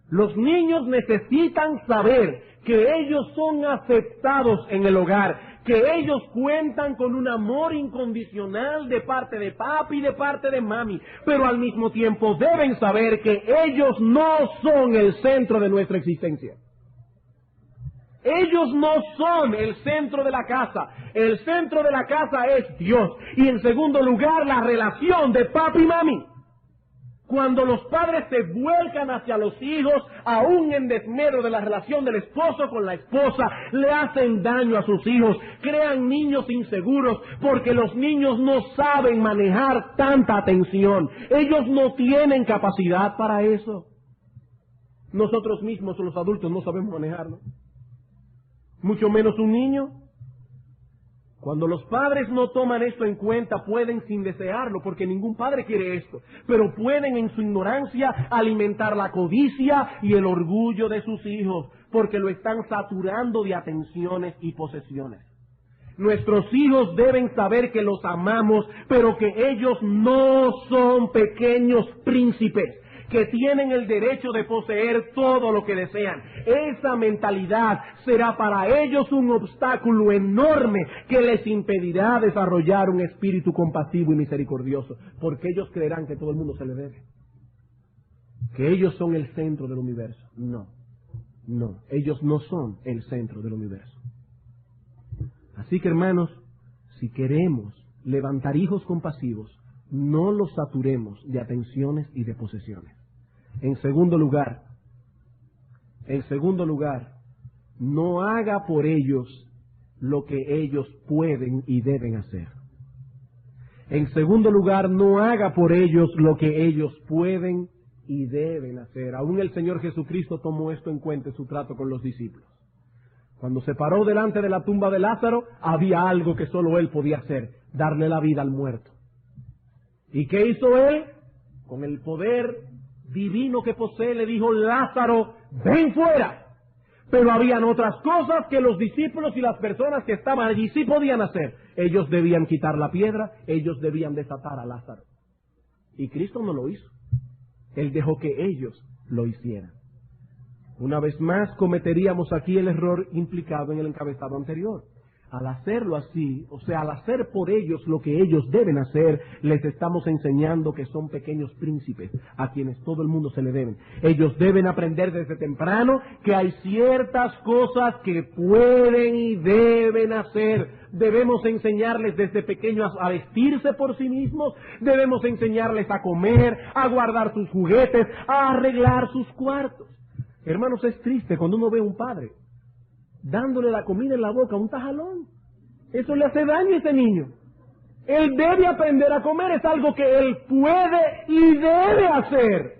Los niños necesitan saber que ellos son aceptados en el hogar, que ellos cuentan con un amor incondicional de parte de papi y de parte de mami, pero al mismo tiempo deben saber que ellos no son el centro de nuestra existencia. Ellos no son el centro de la casa. El centro de la casa es Dios. Y en segundo lugar, la relación de papi y mami. Cuando los padres se vuelcan hacia los hijos, aún en desmedro de la relación del esposo con la esposa, le hacen daño a sus hijos, crean niños inseguros, porque los niños no saben manejar tanta atención. Ellos no tienen capacidad para eso. Nosotros mismos, los adultos, no sabemos manejarlo. Mucho menos un niño. Cuando los padres no toman esto en cuenta, pueden sin desearlo, porque ningún padre quiere esto, pero pueden en su ignorancia alimentar la codicia y el orgullo de sus hijos, porque lo están saturando de atenciones y posesiones. Nuestros hijos deben saber que los amamos, pero que ellos no son pequeños príncipes, que tienen el derecho de poseer todo lo que desean. Esa mentalidad será para ellos un obstáculo enorme que les impedirá desarrollar un espíritu compasivo y misericordioso, porque ellos creerán que todo el mundo se le debe, que ellos son el centro del universo. No, ellos no son el centro del universo. Así que, hermanos, si queremos levantar hijos compasivos, no los saturemos de atenciones y de posesiones. En segundo lugar, no haga por ellos lo que ellos pueden y deben hacer. En segundo lugar, no haga por ellos lo que ellos pueden y deben hacer. Aún el Señor Jesucristo tomó esto en cuenta en su trato con los discípulos. Cuando se paró delante de la tumba de Lázaro, había algo que solo él podía hacer: darle la vida al muerto. ¿Y qué hizo él? Con el poder divino que posee, le dijo: Lázaro, ven fuera. Pero habían otras cosas que los discípulos y las personas que estaban allí sí podían hacer. Ellos debían quitar la piedra, ellos debían desatar a Lázaro. Y Cristo no lo hizo. Él dejó que ellos lo hicieran. Una vez más cometeríamos aquí el error implicado en el encabezado anterior. Al hacerlo así, o sea, al hacer por ellos lo que ellos deben hacer, les estamos enseñando que son pequeños príncipes a quienes todo el mundo se le deben. Ellos deben aprender desde temprano que hay ciertas cosas que pueden y deben hacer. Debemos enseñarles desde pequeños a vestirse por sí mismos, debemos enseñarles a comer, a guardar sus juguetes, a arreglar sus cuartos. Hermanos, es triste cuando uno ve a un padre dándole la comida en la boca a un tajalón. Eso le hace daño a ese niño. Él debe aprender a comer, es algo que él puede y debe hacer.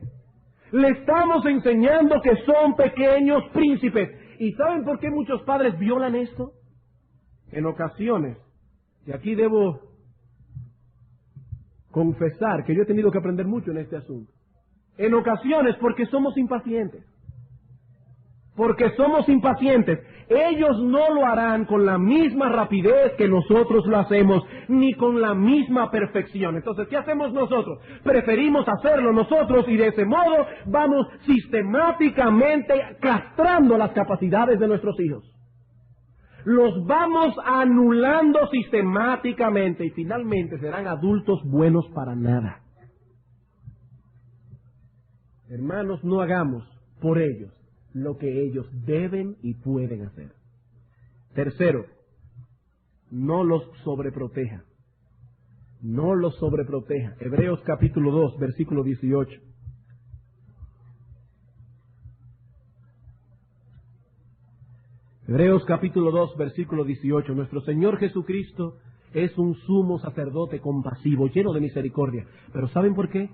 Le estamos enseñando que son pequeños príncipes. ¿Y saben por qué muchos padres violan esto? En ocasiones, y aquí debo confesar que yo he tenido que aprender mucho en este asunto. En ocasiones porque somos impacientes. Porque somos impacientes. Ellos no lo harán con la misma rapidez que nosotros lo hacemos, ni con la misma perfección. Entonces, ¿qué hacemos nosotros? Preferimos hacerlo nosotros y de ese modo vamos sistemáticamente castrando las capacidades de nuestros hijos. Los vamos anulando sistemáticamente y finalmente serán adultos buenos para nada. Hermanos, no hagamos por ellos lo que ellos deben y pueden hacer. Tercero, no los sobreproteja. No los sobreproteja. Hebreos capítulo 2, versículo 18. Hebreos capítulo 2, versículo 18. Nuestro Señor Jesucristo es un sumo sacerdote compasivo, lleno de misericordia. Pero ¿saben por qué?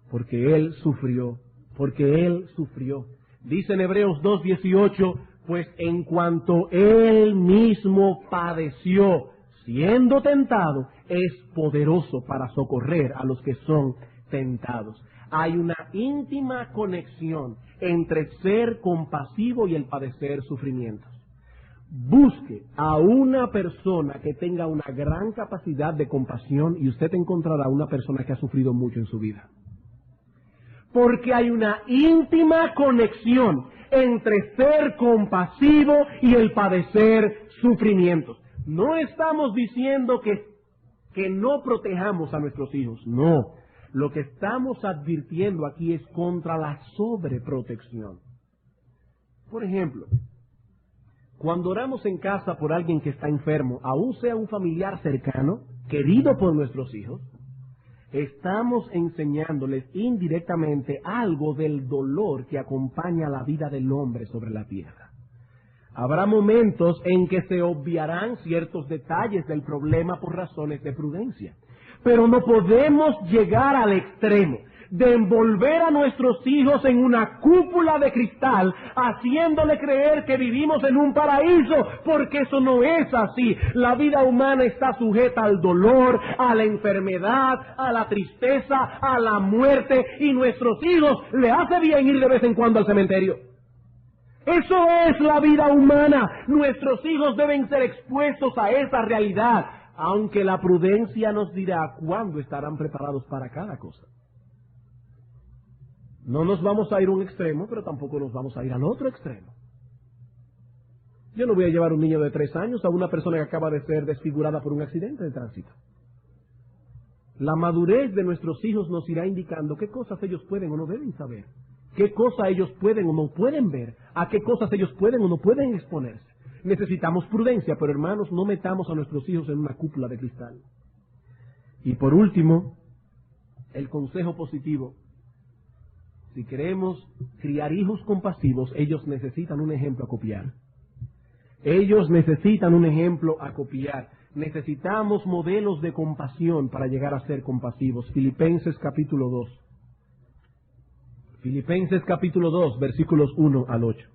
Porque Él sufrió. Porque Él sufrió. Dice en Hebreos 2, 18, pues en cuanto Él mismo padeció, siendo tentado, es poderoso para socorrer a los que son tentados. Hay una íntima conexión entre ser compasivo y el padecer sufrimientos. Busque a una persona que tenga una gran capacidad de compasión y usted encontrará una persona que ha sufrido mucho en su vida. Porque hay una íntima conexión entre ser compasivo y el padecer sufrimientos. No estamos diciendo que no protejamos a nuestros hijos, no. Lo que estamos advirtiendo aquí es contra la sobreprotección. Por ejemplo, cuando oramos en casa por alguien que está enfermo, aun sea un familiar cercano, querido por nuestros hijos, estamos enseñándoles indirectamente algo del dolor que acompaña la vida del hombre sobre la tierra. Habrá momentos en que se obviarán ciertos detalles del problema por razones de prudencia. Pero no podemos llegar al extremo de envolver a nuestros hijos en una cúpula de cristal, haciéndole creer que vivimos en un paraíso, porque eso no es así. La vida humana está sujeta al dolor, a la enfermedad, a la tristeza, a la muerte, y nuestros hijos le hace bien ir de vez en cuando al cementerio. Eso es la vida humana. Nuestros hijos deben ser expuestos a esa realidad, aunque la prudencia nos dirá cuándo estarán preparados para cada cosa. No nos vamos a ir a un extremo, pero tampoco nos vamos a ir al otro extremo. Yo no voy a llevar a un niño de 3 años a una persona que acaba de ser desfigurada por un accidente de tránsito. La madurez de nuestros hijos nos irá indicando qué cosas ellos pueden o no deben saber, qué cosas ellos pueden o no pueden ver, a qué cosas ellos pueden o no pueden exponerse. Necesitamos prudencia, pero hermanos, no metamos a nuestros hijos en una cúpula de cristal. Y por último, el consejo positivo. Si queremos criar hijos compasivos, ellos necesitan un ejemplo a copiar. Ellos necesitan un ejemplo a copiar. Necesitamos modelos de compasión para llegar a ser compasivos. Filipenses capítulo 2. Filipenses capítulo 2, versículos 1 al 8.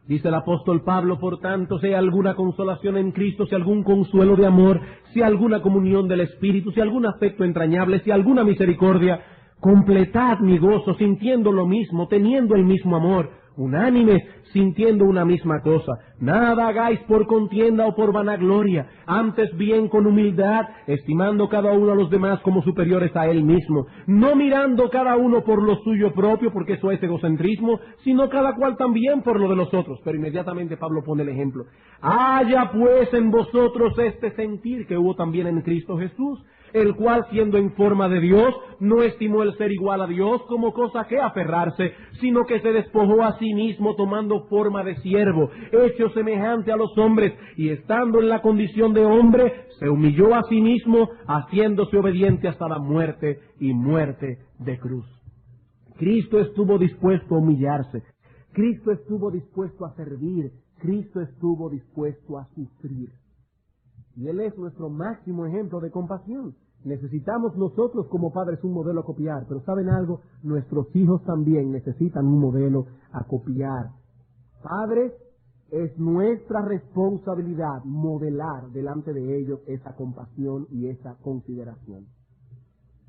Dice el apóstol Pablo: por tanto, si hay alguna consolación en Cristo, si algún consuelo de amor, si alguna comunión del Espíritu, si algún afecto entrañable, si alguna misericordia, completad mi gozo, sintiendo lo mismo, teniendo el mismo amor, unánimes, sintiendo una misma cosa. Nada hagáis por contienda o por vanagloria, antes bien con humildad, estimando cada uno a los demás como superiores a él mismo, no mirando cada uno por lo suyo propio, porque eso es egocentrismo, sino cada cual también por lo de los otros. Pero inmediatamente Pablo pone el ejemplo. Haya pues en vosotros este sentir que hubo también en Cristo Jesús, el cual, siendo en forma de Dios, no estimó el ser igual a Dios como cosa que aferrarse, sino que se despojó a sí mismo, tomando forma de siervo, hecho semejante a los hombres, y estando en la condición de hombre, se humilló a sí mismo, haciéndose obediente hasta la muerte, y muerte de cruz. Cristo estuvo dispuesto a humillarse, Cristo estuvo dispuesto a servir, Cristo estuvo dispuesto a sufrir. Y Él es nuestro máximo ejemplo de compasión. Necesitamos nosotros como padres un modelo a copiar, pero ¿saben algo? Nuestros hijos también necesitan un modelo a copiar. Padres, es nuestra responsabilidad modelar delante de ellos esa compasión y esa consideración.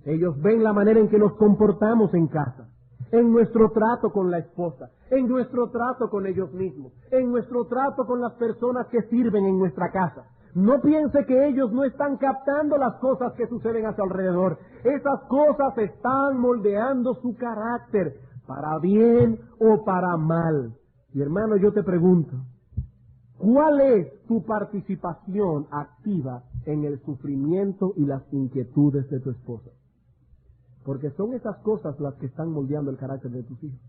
Ellos ven la manera en que nos comportamos en casa, en nuestro trato con la esposa, en nuestro trato con ellos mismos, en nuestro trato con las personas que sirven en nuestra casa. No piense que ellos no están captando las cosas que suceden a su alrededor. Esas cosas están moldeando su carácter, para bien o para mal. Y hermano, yo te pregunto, ¿cuál es tu participación activa en el sufrimiento y las inquietudes de tu esposa? porque son esas cosas las que están moldeando el carácter de tus hijos.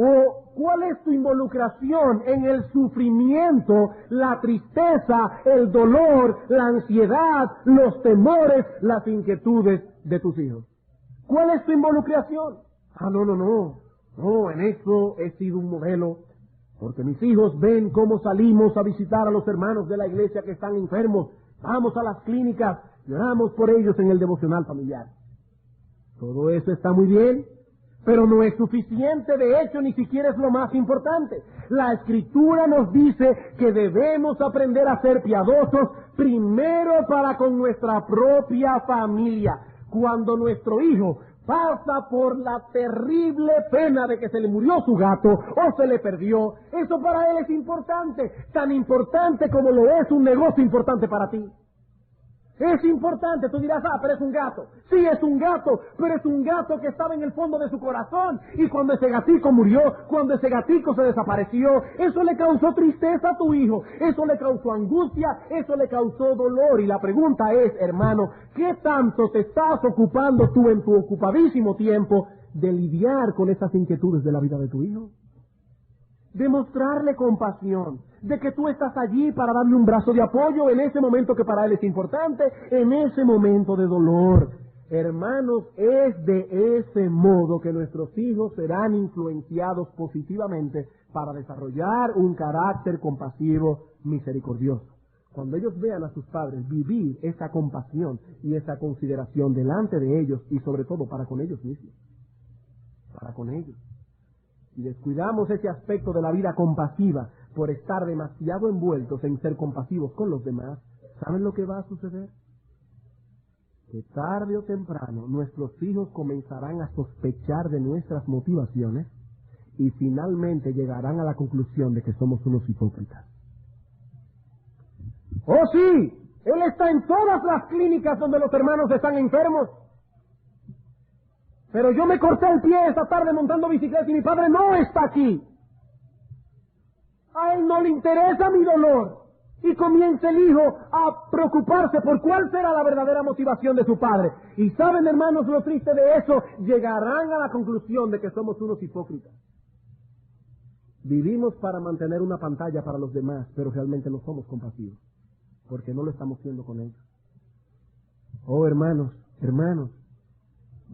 ¿O cuál es tu involucración en el sufrimiento, la tristeza, el dolor, la ansiedad, los temores, las inquietudes de tus hijos? ¿Cuál es tu involucración? No, en eso he sido un modelo, porque mis hijos ven cómo salimos a visitar a los hermanos de la iglesia que están enfermos, vamos a las clínicas, lloramos por ellos en el devocional familiar. Todo eso está muy bien, pero no es suficiente, de hecho ni siquiera es lo más importante. La Escritura nos dice que debemos aprender a ser piadosos primero para con nuestra propia familia. Cuando nuestro hijo pasa por la terrible pena de que se le murió su gato o se le perdió, eso para él es importante, tan importante como lo es un negocio importante para ti. Es importante, tú dirás, pero es un gato. Sí, es un gato, pero es un gato que estaba en el fondo de su corazón. Y cuando ese gatico murió, cuando ese gatico se desapareció, eso le causó tristeza a tu hijo, eso le causó angustia, eso le causó dolor. Y la pregunta es, hermano, ¿qué tanto te estás ocupando tú en tu ocupadísimo tiempo de lidiar con esas inquietudes de la vida de tu hijo? De mostrarle compasión, de que tú estás allí para darle un brazo de apoyo en ese momento que para él es importante, en ese momento de dolor. Hermanos, es de ese modo que nuestros hijos serán influenciados positivamente para desarrollar un carácter compasivo, misericordioso. Cuando ellos vean a sus padres vivir esa compasión y esa consideración delante de ellos y sobre todo para con ellos mismos, para con ellos. Si descuidamos ese aspecto de la vida compasiva por estar demasiado envueltos en ser compasivos con los demás, ¿saben lo que va a suceder? Que tarde o temprano nuestros hijos comenzarán a sospechar de nuestras motivaciones y finalmente llegarán a la conclusión de que somos unos hipócritas. ¡Oh sí! Él está en todas las clínicas donde los hermanos están enfermos. Pero yo me corté el pie esta tarde montando bicicleta y mi padre no está aquí. A él no le interesa mi dolor. Y comienza el hijo a preocuparse por cuál será la verdadera motivación de su padre. Y saben, hermanos, lo triste de eso, llegarán a la conclusión de que somos unos hipócritas. Vivimos para mantener una pantalla para los demás, pero realmente no somos compasivos, porque no lo estamos haciendo con ellos. Oh, hermanos,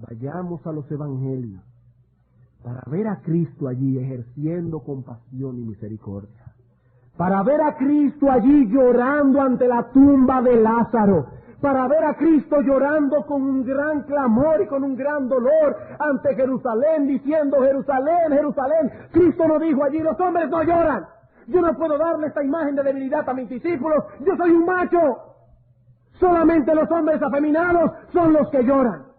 vayamos a los evangelios para ver a Cristo allí ejerciendo compasión y misericordia. Para ver a Cristo allí llorando ante la tumba de Lázaro. Para ver a Cristo llorando con un gran clamor y con un gran dolor ante Jerusalén, diciendo: Jerusalén, Jerusalén. Cristo no dijo allí: los hombres no lloran. Yo no puedo darle esta imagen de debilidad a mis discípulos. Yo soy un macho. Solamente los hombres afeminados son los que lloran.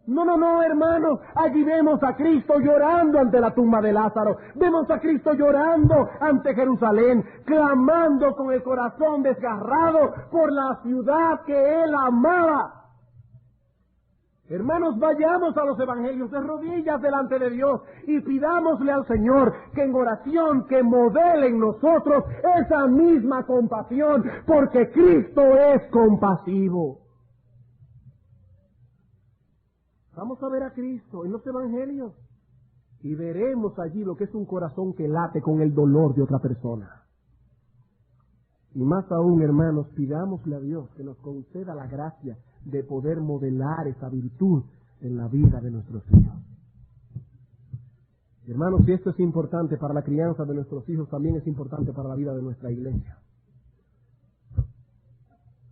No, hermanos, allí vemos a Cristo llorando ante la tumba de Lázaro, vemos a Cristo llorando ante Jerusalén, clamando con el corazón desgarrado por la ciudad que Él amaba. Hermanos, vayamos a los evangelios de rodillas delante de Dios y pidámosle al Señor que en oración que modele en nosotros esa misma compasión, porque Cristo es compasivo. Vamos a ver a Cristo en los evangelios y veremos allí lo que es un corazón que late con el dolor de otra persona. Y más aún, hermanos, pidámosle a Dios que nos conceda la gracia de poder modelar esa virtud en la vida de nuestros hijos. Hermanos, si esto es importante para la crianza de nuestros hijos, también es importante para la vida de nuestra iglesia.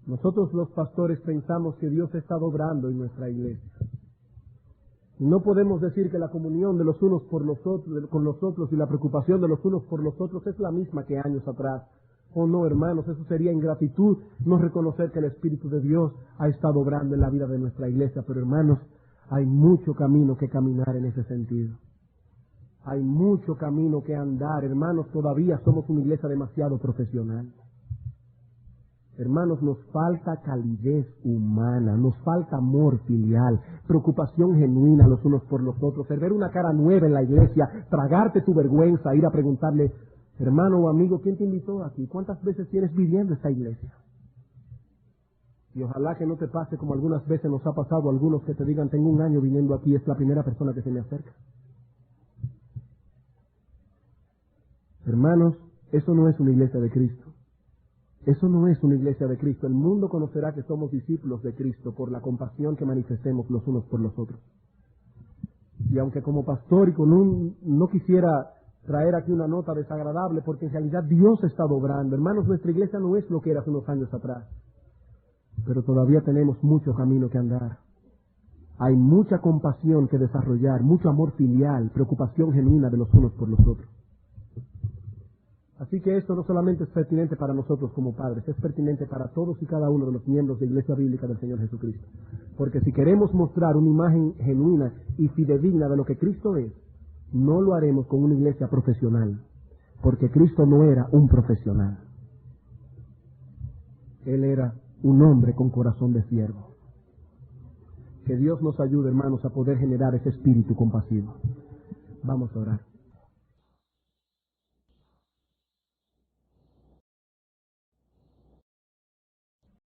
Nosotros los pastores pensamos que Dios está obrando en nuestra iglesia. No podemos decir que la comunión de los unos por los otros, con los otros y la preocupación de los unos por los otros es la misma que años atrás. Oh no, hermanos, eso sería ingratitud, no reconocer que el Espíritu de Dios ha estado obrando en la vida de nuestra iglesia. Pero hermanos, hay mucho camino que caminar en ese sentido. Hay mucho camino que andar, hermanos, todavía somos una iglesia demasiado profesional. Hermanos, nos falta calidez humana, nos falta amor filial, preocupación genuina los unos por los otros, ver una cara nueva en la iglesia, tragarte tu vergüenza, ir a preguntarle: hermano o amigo, ¿quién te invitó aquí? ¿Cuántas veces tienes viviendo esta iglesia? Y ojalá que no te pase como algunas veces nos ha pasado a algunos que te digan, tengo un año viniendo aquí, es la primera persona que se me acerca. Hermanos, eso no es una iglesia de Cristo. Eso no es una iglesia de Cristo. El mundo conocerá que somos discípulos de Cristo por la compasión que manifestemos los unos por los otros. Y aunque como pastor y no quisiera traer aquí una nota desagradable, porque en realidad Dios está obrando. Hermanos, nuestra iglesia no es lo que era hace unos años atrás. Pero todavía tenemos mucho camino que andar. Hay mucha compasión que desarrollar, mucho amor filial, preocupación genuina de los unos por los otros. Así que esto no solamente es pertinente para nosotros como padres, es pertinente para todos y cada uno de los miembros de Iglesia Bíblica del Señor Jesucristo. Porque si queremos mostrar una imagen genuina y fidedigna de lo que Cristo es, no lo haremos con una iglesia profesional, porque Cristo no era un profesional. Él era un hombre con corazón de siervo. Que Dios nos ayude, hermanos, a poder generar ese espíritu compasivo. Vamos a orar.